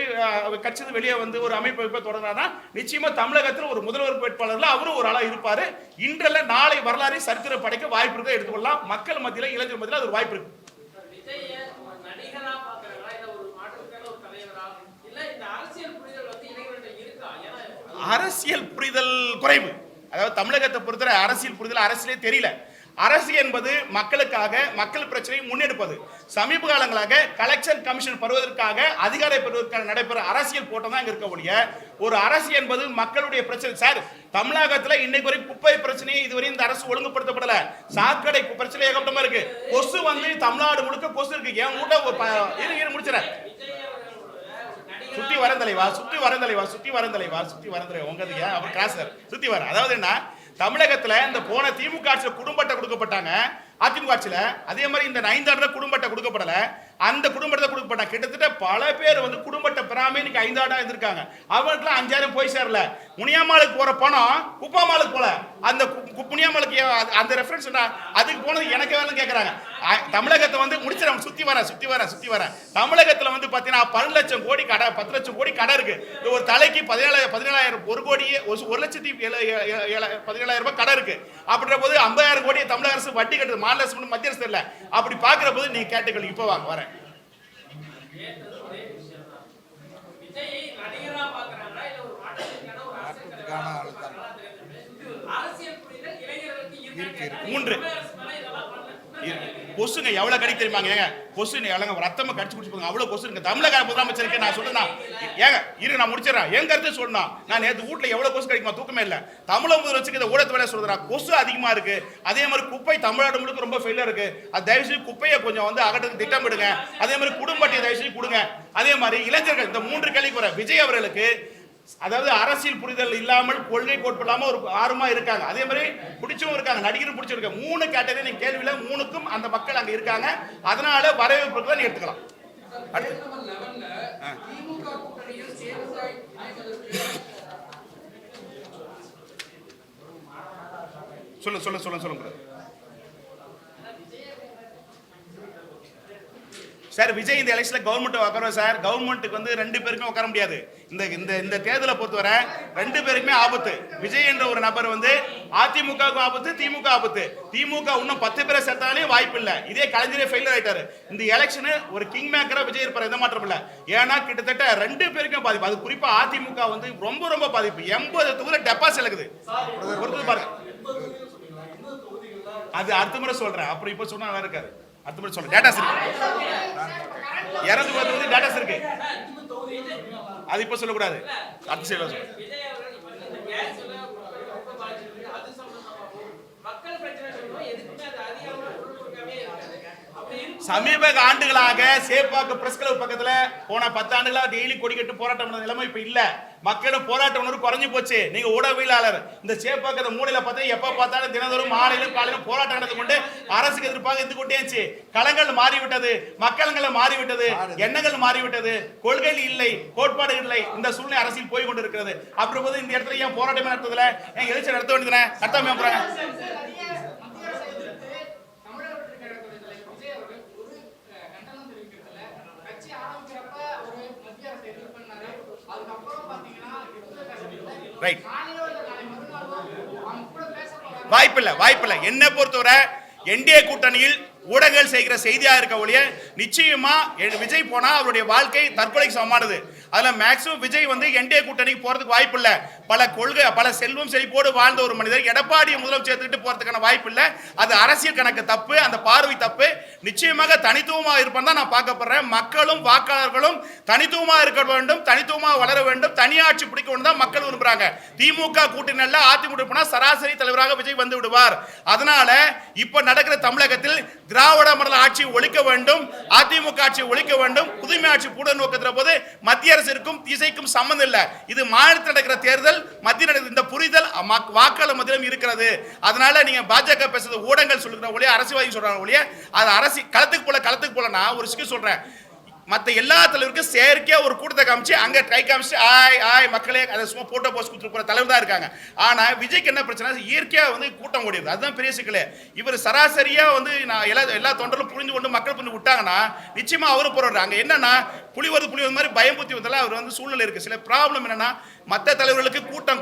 கட்சி வெளியே வந்து ஒரு அமைப்பை தொடங்கினா நிச்சயமா தமிழகத்தில் ஒரு முதல்வர் வேட்பாளர்ல அவரும் ஒரு ஆளா இருப்பாரு. இன்றல்ல நாளை வரலாறு சரித்திர படைக்க வாய்ப்பு இருக்க எடுத்துக்கொள்ளலாம். மக்கள் மத்தியில, இளைஞர் மத்தியில அது ஒரு வாய்ப்பு இருக்கு. அரசியல் புரிதல் குறைவு. அதாவது தமிழகத்தை பொறுத்தவரை அரசியல் புரிதல் அரசியலே தெரியல. அரசு என்பது மக்களுக்காக, மக்கள் பிரச்சனையை முன்னெடுப்பது. சமீப காலங்களாக கலெக்ஷன் கமிஷன் பெறுவதற்காக, அதிகாரம் பெறுவதற்காக நடைபெற அரசியல் போட்டம் தான் இருக்க முடிய ஒரு அரசு என்பது மக்களுடைய பிரச்சனை. சார், தமிழகத்துல இன்னைக்கு வரை குப்பை பிரச்சனையை இதுவரை இந்த அரசு ஒழுங்குபடுத்தப்படல. சாக்கடை பிரச்சனை ஏகப்பட்டமா இருக்கு. கொசு வந்து தமிழ்நாடு முழுக்க கொசு இருக்கு. என் வீட்டை முடிச்சிடறேன். சுத்தி வரேன் தலைவா உங்க அவர் கிராசர் சுத்தி வர. அதாவது என்ன, தமிழகத்துல இந்த போன திமுக ஆட்சியில் குடும்பத்தை கொடுக்கப்பட்டாங்க. அதிமுக ஆட்சியில அதே மாதிரி இந்த 5 ஆண்டுல குடும்பத்தை கொடுக்கப்படல. அந்த குடும்பத்தை கொடுக்கப்பட்ட கிட்டத்தட்ட பல பேர் வந்து குடும்பத்தை பெறாம இன்னைக்கு 5 ஆண்டா இருந்திருக்காங்க. அவங்களுக்கு 5000 போய் சேரல. முனியாமாளுக்கு போற பணம் குப்பாமாளுக்கு போல. அந்த முனியாமாளுக்கு அந்த ரெஃபரன்ஸ் அதுக்கு போனது எனக்கு வேலை கேட்கறாங்க. தமிழகத்தை வந்து முடிச்சிடறேன், சுத்தி வரேன். தமிழகத்துல வந்து பாத்தீங்கன்னா 12 லட்சம் கோடி கடை, 10 லட்சம் கோடி கடை இருக்கு. ஒரு தலைக்கு 17,000 1 கோடியே 1,17,000 ரூபாய் கடை இருக்கு. அப்படின்ற போது 50,000 கோடி தமிழக அரசு வட்டி கட்டுது, மாநில அரசு மத்திய அரசு இல்ல. அப்படி பாக்குற போது நீ கேட்டுக்கள். இப்ப வாங்க வரேன். கொசுங்க எவ்வளவு கடி தெரியுமாங்க? கொசு எவ்வளவு ரத்தமா கடிச்சு குடிச்சு அவ்வளவு கொசு இருக்கு. தமிழக முதலமைச்சருக்கு நான் சொல்றேன், ஏங்க இரு நான் முடிச்சிடறேன். என் கருத்து சொல்லணும். நான் நேற்று வீட்டுல எவ்வளவு கொசு கிடைக்குமா தூக்கமே இல்ல. தமிழக முதலமைச்சருக்கு இந்த ஊடகத்து வேலை சொல்றா, கொசு அதிகமா இருக்கு. அதே மாதிரி குப்பை தமிழ்நாடு முழுக்க ரொம்ப ஃபெயிலா இருக்கு. அது தயவு செய்து குப்பையை கொஞ்சம் வந்து அகற்றுக்கு திட்டமிடுங்க. அதே மாதிரி குடும்ப அட்டையை தயவு செய்து கொடுங்க. அதே மாதிரி இளைஞர்கள் இந்த 3 கேள்விக்கு வர விஜய் அவர்களுக்கு அதாவது அரசியல் புரிதல் இல்லாமல், கொள்கை கோட்பு இல்லாம ஒரு ஆர்வமா இருக்காங்க. அதே மாதிரி பிடிச்சவங்க இருக்காங்க, நடிகரும் பிடிச்சிருக்காங்க. 3 கேட்டகரி நீங்க கேள்வியில 3க்கும் அந்த மக்கள் அங்க இருக்காங்க. அதனால வரவேற்பு தான் நீ எடுத்துக்கலாம். சொல்லுங்க சார். விஜய் இந்த எலெக்ஷன்ல கவர்மெண்ட் உட்காருவோம் சார். கவர்மெண்ட்டுக்கு வந்து 2 பேருக்கும் உட்கார முடியாது. இந்த தேர்தலை பொறுத்தவரை 2 பேருக்குமே ஆபத்து. விஜய் என்ற ஒரு நபர் வந்து அதிமுகவுக்கு ஆபத்து, திமுக ஆபத்து. திமுக இன்னும் 10 பேரை சேர்த்தாலே வாய்ப்பு இல்லை. இதே கலைஞரே ஃபெயிலியர் ஆயிட்டாரு. இந்த எலெக்ஷன் ஒரு கிங் மேக்கரா விஜய் இருப்பார், எந்த மாற்றம் இல்லை. ஏன்னா கிட்டத்தட்ட 2 பேருக்கும் பாதிப்பு. அது குறிப்பா அதிமுக வந்து ரொம்ப பாதிப்பு. 80 தொகுதியில் டெபாசிட் இருக்குது. பாருங்க, அது அடுத்த முறை சொல்றேன். அப்புறம் இப்ப சொன்னா நல்லா இருக்காது. அடுத்த முறை சொல்றேன். டேட்டாஸ் இருக்கு, 210 டேட்டாஸ் இருக்கு. அது இப்ப சொல்லக்கூடாது. அடுத்த சைடுல சொல்றேன். சமீப ஆண்டுகளாக சேப்பாக்க பிரஸ் கிளப் பக்கத்துல போன 10 ஆண்டுகளா டெய்லி கொடி கட்டு போராட்டம் பண்ண நிலைமை இப்ப இல்ல. மக்களும் போராட்ட உணர்வு குறைஞ்சு போச்சு. நீங்க ஊடகவியலாளர் இந்த சேப்பாக்கத்தை மூலையில பார்த்து எப்ப பார்த்தாலும் தினந்தோறும் மாலையிலும் காலையிலும் போராட்டம் நடந்து கொண்டு அரசுக்கு எதிர்ப்பாக இருந்து கொண்டேச்சு. களங்கள் மாறிவிட்டது, மக்களங்கள் மாறிவிட்டது, எண்ணங்கள் மாறிவிட்டது, கொள்கைகள் இல்லை, கோட்பாடு இல்லை. இந்த சூழ்நிலை அரசியல் போய் கொண்டு இருக்கிறது. அப்புறம் போது இந்த இடத்துல ஏன் போராட்டமே நடத்துறதுல ஏன் எழுச்சி நடத்த வேண்டியதுனே நடத்தாம போறாங்க. ரைட். வாய்ப்பில்லை. என்ன பொறுத்தவரை என்டிஏ கூட்டணியில் ஊடகங்கள் செய்கிற செய்தியா இருக்க ஒழிய நிச்சயமா விஜய் போனா அவருடைய வாழ்க்கை தற்கொலைக்கு சமமானது. அதுல மேக்சிமம் விஜய் வந்து என்டிஏ கூட்டணிக்கு போறதுக்கு வாய்ப்பு இல்ல. பல செல்வம் செழிப்போடு வாழ்ந்த ஒரு மனிதர் எடப்பாடியை முதலமைச்சர் சேர்த்துக்கிட்டு போறதுக்கான வாய்ப்பு இல்ல. அது அரசியல் கணக்கு தப்பு, அந்த பார்வை தப்பு. நிச்சயமாக தனித்துவமாக இருப்பேன் தான் நான் பார்க்கப்படுறேன். மக்களும் வாக்காளர்களும் தனித்துவமா இருக்க வேண்டும், தனித்துவமாக வளர வேண்டும், தனியாட்சி பிடிக்க வேண்டும் தான் மக்கள் விரும்புறாங்க. திமுக கூட்டணியில் அதிமுக போனா சராசரி தலைவராக விஜய் வந்து விடுவார். அதனால இப்ப நடக்கிற தமிழகத்தில் திராவிட மாடல் ஆட்சி ஒழிக்க வேண்டும், அதிமுக ஆட்சி ஒழிக்க வேண்டும், புதுமை ஆட்சி கூட நோக்கத்தில் போது மத்திய அரசிற்கும் திசைக்கும் சம்பந்தம் இல்லை. இது மாநிலத்தில் நடக்கிற தேர்தல், மத்திய நடக்கிற இந்த புரிதல் வாக்காளர் மத்தியிலும் இருக்கிறது. அதனால நீங்க பாஜக பேசுறது ஊடகங்கள் சொல்லுகிற ஒழிய அரசியல்வாதி சொல்றாங்க ஒழிய அது அரசியல் களத்துக்கு போல நான் ஒரு விஷயம் சொல்றேன். மற்ற எல்லா தலைவருக்கும் செயற்கையா ஒரு கூட்டத்தை காமிச்சு அங்க கை காமிச்சு ஆய் மக்களே அதை சும்மா போட்டோ போஸ்ட் கொடுத்துட்டு போற தலைவர் தான் இருக்காங்க. ஆனா விஜய்க்கு என்ன பிரச்சனை, இயற்கையா வந்து கூட்டம் ஓடிடுது. அதுதான் பெரிய சிக்கலே. இவர் சராசரியா வந்து நான் எல்லா தொண்டரும் புரிஞ்சு கொண்டு மக்கள் புரிஞ்சு விட்டாங்கன்னா நிச்சயமா அவரும் போறாரு. அங்க என்னன்னா புலி வருது மாதிரி பயம் புத்தி வந்தாலும் அவர் வந்து சூழ்நிலை இருக்கு. சில ப்ராப்ளம் என்னன்னா மற்ற தலைவர்களுக்கு கூட்டம்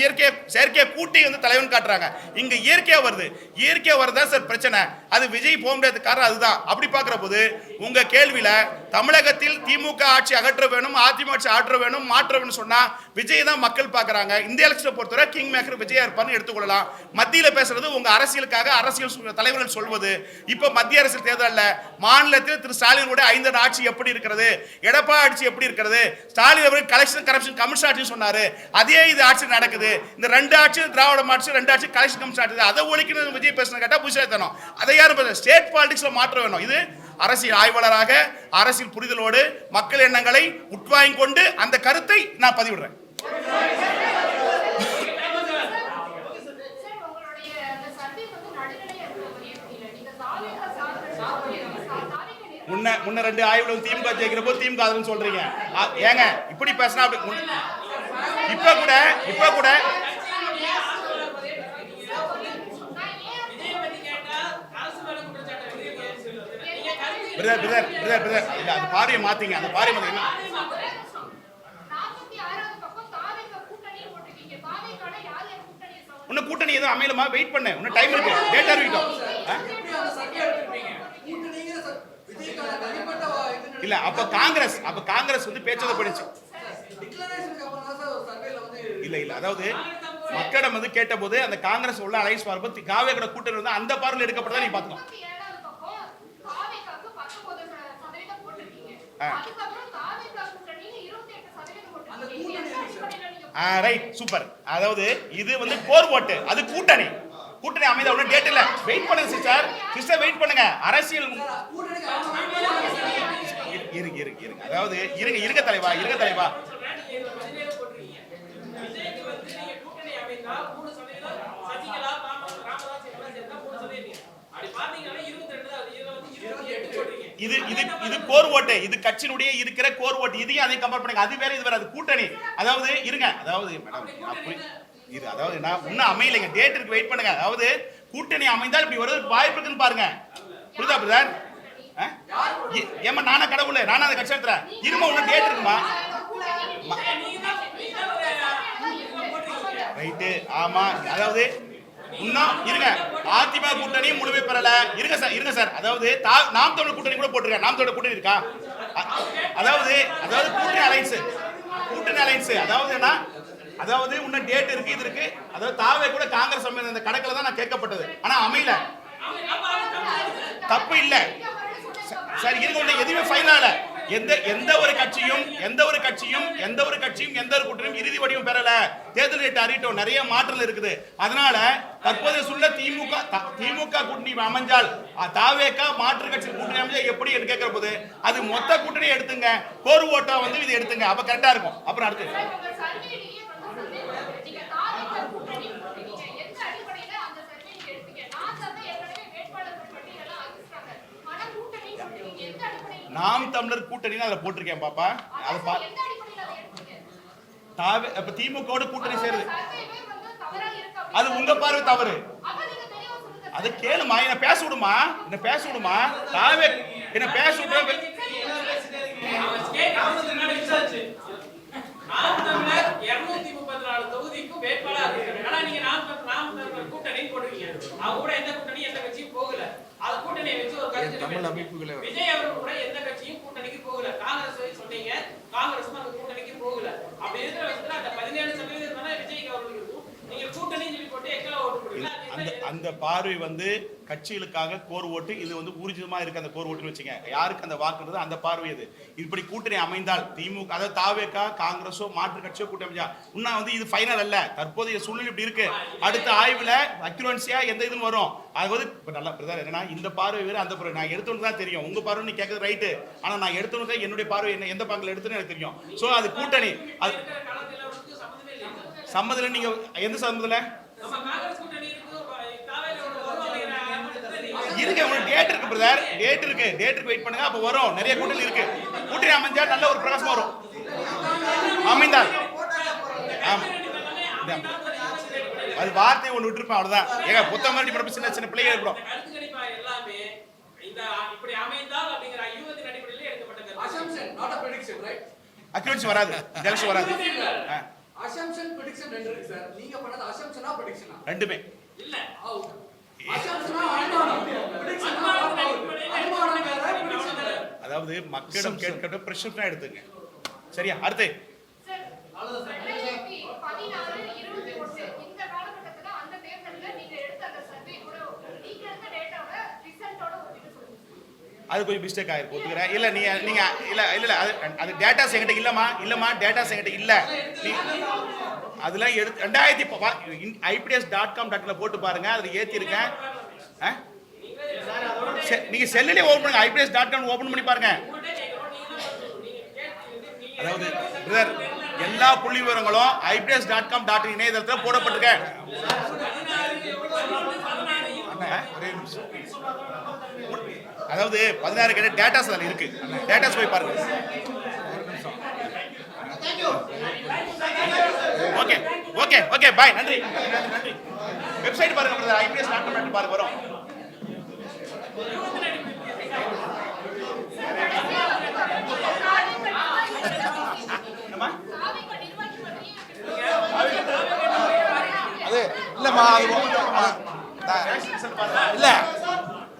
இயற்கையா செயற்கையா கூட்டி வந்து தலைவன் காட்டுறாங்க. இங்க இயற்கையா வருதா சார் பிரச்சனை. அது விஜய் போக முடியாத காரணம் அதுதான். அப்படி பாக்குற போது உங்க கேள்வியில தமிழகத்தில் திமுக ஆட்சி அகற்ற வேணும், அதிமுக ஆட்சி ஆற்ற வேணும், மாற்ற வேணும் சொன்னா விஜய் தான் மக்கள் பாக்குறாங்க. இந்த எலெக்ஷனை பொறுத்தவரை கிங் மேக்கர் விஜயா இருப்பான்னு எடுத்துக்கொள்ளலாம். மத்தியில பேசுறது உங்க அரசியலுக்காக அரசியல் தலைவர்கள் சொல்வது. இப்ப மத்திய அரசியல் தேர்தல் மாநிலத்தில் திரு ஸ்டாலினுடைய 5 ஆட்சி எப்படி இருக்கிறது, எடப்பாடி ஆட்சி எப்படி இருக்கிறது, ஸ்டாலின் அவர்கள் கலெக்ஷன் கரப்ஷன் கமிஷன் ஆட்சி சொன்னாரு, அதே இது ஆட்சி நடக்குது. இந்த 2 ஆட்சி திராவிட ஆட்சி, 2 ஆட்சி கலெக்ஷன் கமிஷன் ஆட்சி, அதை ஒழிக்கணும் விஜய் பேசுறது கேட்டா புதுசாக அதை யாரும் ஸ்டேட் பாலிடிக்ஸ்ல மாற்ற வேணும். இது அரசியல் ஆய்வாளராக அரசியல் புரிதலோடு மக்கள் எண்ணங்களை உட்வாங்கிக் கொண்டு அந்த கருத்தை நான் பதிவிடுறேன். முன்ன 2 ஆய்வுல திமுக ஜெயிக்கிற போது திமுக சொல்றீங்க. ஏங்க இப்படி பேசினா இப்ப கூட பிரதர் இல்ல அது பாரிய மாத்தீங்க. அந்த பாரிய மாத்தீங்க. இன்னும் கூட்டணி எதுவும் அமையலமா? வெயிட் பண்ணு, இன்னும் டைம் இருக்கு, டேட்டா இருக்கட்டும். இல்ல அப்ப காங்கிரஸ் வந்து பேச்சத படிச்சு இல்ல அதாவது மக்களிடம் வந்து கேட்ட போது அந்த காங்கிரஸ் உள்ள அலைன்ஸ் பார்ப்பது காவேகோட கூட்டணி வந்து அந்த பார்வையில் எடுக்கப்பட்டதா நீ பாத்துக்கோ. Right, super. அதாவது இது வந்து கோர் ஓட்டு, அது கூட்டணி அமைத ஒன்றும் டேட் இல்ல. வெயிட் பண்ணுங்க சிஸ்டர் வெயிட் பண்ணுங்க. அரசியல் இருங்க அதாவது இருங்க தலைவா இது கோர் ஓட்டு, இது கட்சியினுடைய இருக்கிற கோர் ஓட்டு. இதையும் அதை கம்பேர் பண்ணுங்க. அது வேற, இது வேற. அது கூட்டணி. அதாவது இருங்க, அதாவது மேடம் இது அதாவது நான் இன்னும் அமையலைங்க, டேட் இருக்கு, வெயிட் பண்ணுங்க. அதாவது கூட்டணி அமைந்தால் இப்படி வருவதற்கு வாய்ப்பு இருக்குன்னு பாருங்க. புரியுதா பிரதர்? ஏமா நானா கடவுளே, நானா அந்த கட்சி நடத்துறேன். இருமா இன்னும் டேட் இருக்குமா? ரைட்டு, ஆமா. அதாவது இன்னும் இருங்க, அதிமுக கூட்டணி முழுமை பெறல. இருங்க சார். அதாவது நாம் தமிழர் கூட்டணி கூட போட்டிருக்கேன். நாம் தமிழர் கூட்டணி இருக்கா? அதாவது கூட்டணி அலைன்ஸ் அதாவது என்ன, அதாவது இன்னும் டேட் இருக்கு, இது இருக்கு. அதாவது தாவே கூட காங்கிரஸ் அந்த கணக்குல தான் நான் கேட்கப்பட்டது. ஆனா அமையல. தப்பு இல்ல சார். இருங்க, எதுவுமே ஃபைனல் ஆகல. எந்த ஒரு கட்சியும் எந்த ஒரு கூட்டணியும் இறுதி வடிவம் பெறல. தேர்தல் டேட் அறிவிட்டோம், நிறைய மாற்றங்கள் இருக்குது. அதனால தற்போதைய சூழ்நிலை திமுக கூட்டணி அமைஞ்சால் தாவேகா மாற்று கட்சி கூட்டணி அமைஞ்சா எப்படி கேட்கிற போது அது மொத்த கூட்டணி எடுத்துங்க, கோர் ஓட்டா வந்து இது எடுத்துங்க, அப்ப கரெக்டா இருக்கும். அப்புறம் அடுத்து நாம் தமிழர் கூட்டணி அதுல போட்டிருக்கேன் பாப்பா. அது திமுக கூட்டணி சேருது, அது உங்க பார்வை தவறு. அது கேளுமா, என்ன பேச விடுமா. தாவே என்ன பேச விட்டு தொகுதிக்கு வேட்பாளர் கூட்டணி போட்டு வாய்ப்புகளை விஜய் அவர்கள் கூட எந்த கட்சியும் கூட்டணிக்கு போகல. காங்கிரஸ் சொன்னீங்க, காங்கிரஸும் அந்த கூட்டணிக்கு போகல. அப்படி இருக்கிற பட்சத்துல அந்த 17% தானே விஜய்க்கு அவர்களுக்கு இருக்கும். நீங்க கூட்டணின்னு சொல்லி போட்டு எக்கல ஓட்டு போடுவீங்க. அந்த பார்வை கட்சிகளுக்காக கோர் ஓட்டு, இது ஊர்ஜிதமா இருக்கு அந்த கோர் ஓட்டுன்னு வச்சுங்க. யாருக்கு அந்த வாக்குறது அந்த பார்வை இது. இப்படி கூட்டணி அமைந்தால் திமுக, அதாவது தாவேகா, காங்கிரஸோ மாற்று கட்சியோ கூட்டணி அமைச்சா இன்னும் இது ஃபைனல் அல்ல. தற்போதைய சூழ்நிலை இப்படி இருக்கு. அடுத்த ஆய்வுல அக்யூரன்சியா எந்த இதுன்னு வரும். அது இப்ப நல்லா பிரதர் என்னன்னா, இந்த பார்வை வேறு அந்த பார்வை நான் எடுத்தவனுக்கு தான் தெரியும். உங்க பார்வை நீ கேட்கறது ரைட்டு, ஆனா நான் எடுத்தவனுக்கு என்னுடைய பார்வை என்ன, எந்த பாங்கில் எடுத்துன்னு எனக்கு தெரியும். சோ அது கூட்டணி அது சம்மதில. நீங்க எந்த சம்மதில இருக்கு? உங்களுக்கு டேட் இருக்கு பிரதர், டேட் இருக்கு. டேட்டுக்கு வெயிட் பண்ணுங்க, அப்ப வரும். நிறைய கூட்டணி இருக்கு. கூட்டணி அமைஞ்சா நல்ல ஒரு பிரகாசம் வரும். அமைந்தால் அது வார்த்தை ஒன்று விட்டுருப்பேன், அவ்வளவுதான். ஏங்க புத்தகம் மாதிரி படிப்பு சின்ன சின்ன பிள்ளைங்க இருக்கிறோம். அக்யூரன்சி வராது, ஜெலக்ஷன் வராது. அசம்ப்ஷன் பிரெடிக்ஷன் ரெண்டு இருக்கு சார். நீங்க பண்ணது அசம்ப்ஷனா பிரெடிக்ஷனா? ரெண்டுமே இல்ல. அதாவது மக்களிடம் கேட்கறது பிரஷர் எடுத்துங்க. சரியா? அடுத்து அது கொஞ்சம் மிஸ்டேக் ஆயிருக்கு, ஒத்துக்கிறேன். இல்ல நீங்க நீங்க இல்ல இல்ல இல்ல அது டேட்டாஸ் என்கிட்ட இல்லம்மா டேட்டாஸ் என்கிட்ட இல்ல. அதெல்லாம் எடுத்து 2000 IPDS.com.in போட்டு பாருங்க, அதுல ஏத்தி இருக்கேன். நீங்க செல்லிலே ஓபன் பண்ணுங்க, IPDS.com ஓபன் பண்ணி பாருங்க. அதாவது பிரதர், எல்லா புள்ளி விவரங்களும் IPDS.com.in இணையதளத்துல போடப்பட்டிருக்க. அதாவது 16 கிட்ட டேட்டாஸ் அதுல இருக்கு. டேட்டாஸ் போய் பாருங்க. Okay okay okay bye. நன்றி நன்றி. வெப்சைட் பாருங்க பிரதர், IPDS.com பாருங்க வரும். அது இல்லம்மா, இல்ல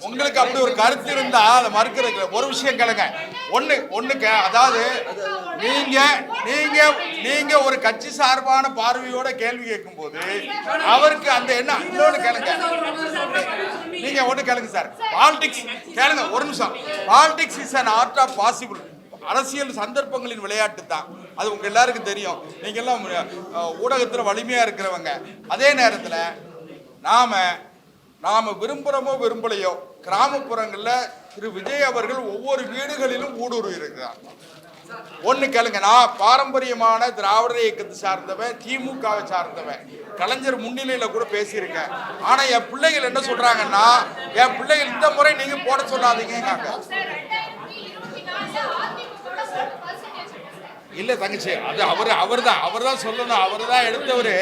உங்களுக்கு அப்படி ஒரு கருத்து இருந்தா அதை மறுக்கிறது. ஒரு விஷயம் கேளுங்க, ஒண்ணுக்கு அதாவது நீங்க ஒரு கட்சி சார்பான பார்வையோட கேள்வி கேட்கும் போது அவருக்கு அந்த என்ன இன்னொன்னு கேளுங்க. நீங்க ஒண்ணு கேளுங்க சார், பாலிடிக்ஸ் கேளுங்க ஒரு நிமிஷம். Politics is an art of possible. அரசியல் சந்தர்ப்பங்களின் விளையாட்டு தான், அது உங்க எல்லாருக்கும் தெரியும். நீங்க எல்லாம் ஊடகத்துல வலிமையா இருக்கிறவங்க. அதே நேரத்துல நாம விரும்புறோமோ விரும்பலையோ, கிராமப்புறங்கள்ல திரு விஜய் அவர்கள் ஒவ்வொரு வீடுகளிலும் ஊடுருவி இருக்கிறார். ஒண்ணு கேளுங்க, நான் பாரம்பரியமான திராவிடர் இயக்கத்தை சார்ந்தவன், திமுகவை சார்ந்தவன், கலைஞர் முன்னிலையில கூட பேசியிருக்கேன். ஆனா என் பிள்ளைகள் என்ன சொல்றாங்கன்னா, என் பிள்ளைகள் இந்த முறை நீங்க போட சொல்லாதீங்க. இல்ல தங்கச்சி, அது அவர் தான் சொல்லணும், அவர் தான் எடுத்தவரு.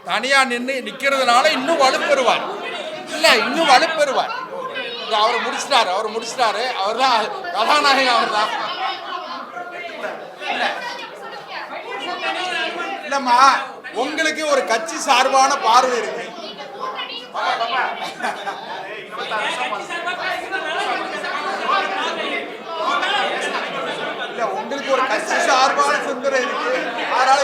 தனியா நிக்கிறதுனால இன்னும் வலுப்பெறுவார். இல்ல இன்னும் வலுப்பெறுவார். அவர் முடிச்சிட்டாரு. அவர் தான் கதாநாயகன். அவர் தான். இல்லம்மா, உங்களுக்கு ஒரு கட்சி சார்பான பார்வை இருக்கு. இல்ல உங்களுக்கு ஒரு கட்சி சார்பான சிந்தனை இருக்கு. அதனால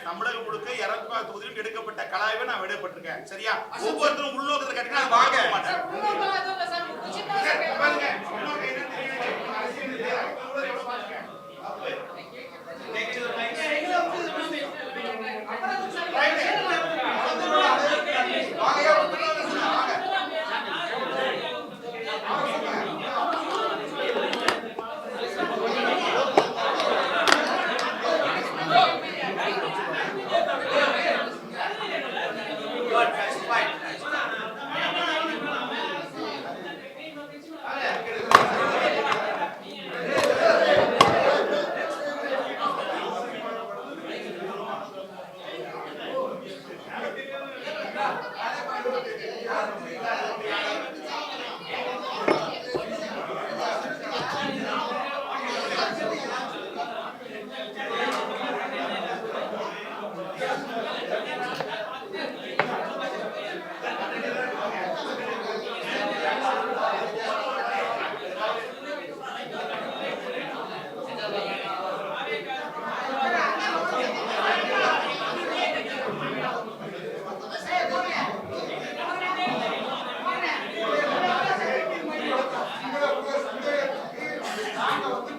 தமிழக முழுக்க 200 தொகுதியில் எடுக்கப்பட்ட கலாய்வை நான் விடப்பட்டிருக்கேன். சரியா? ஒவ்வொருத்தரும் உள்நோக்கத்தில் கட்டினா வாங்க மாட்டேன். நாங்க வந்து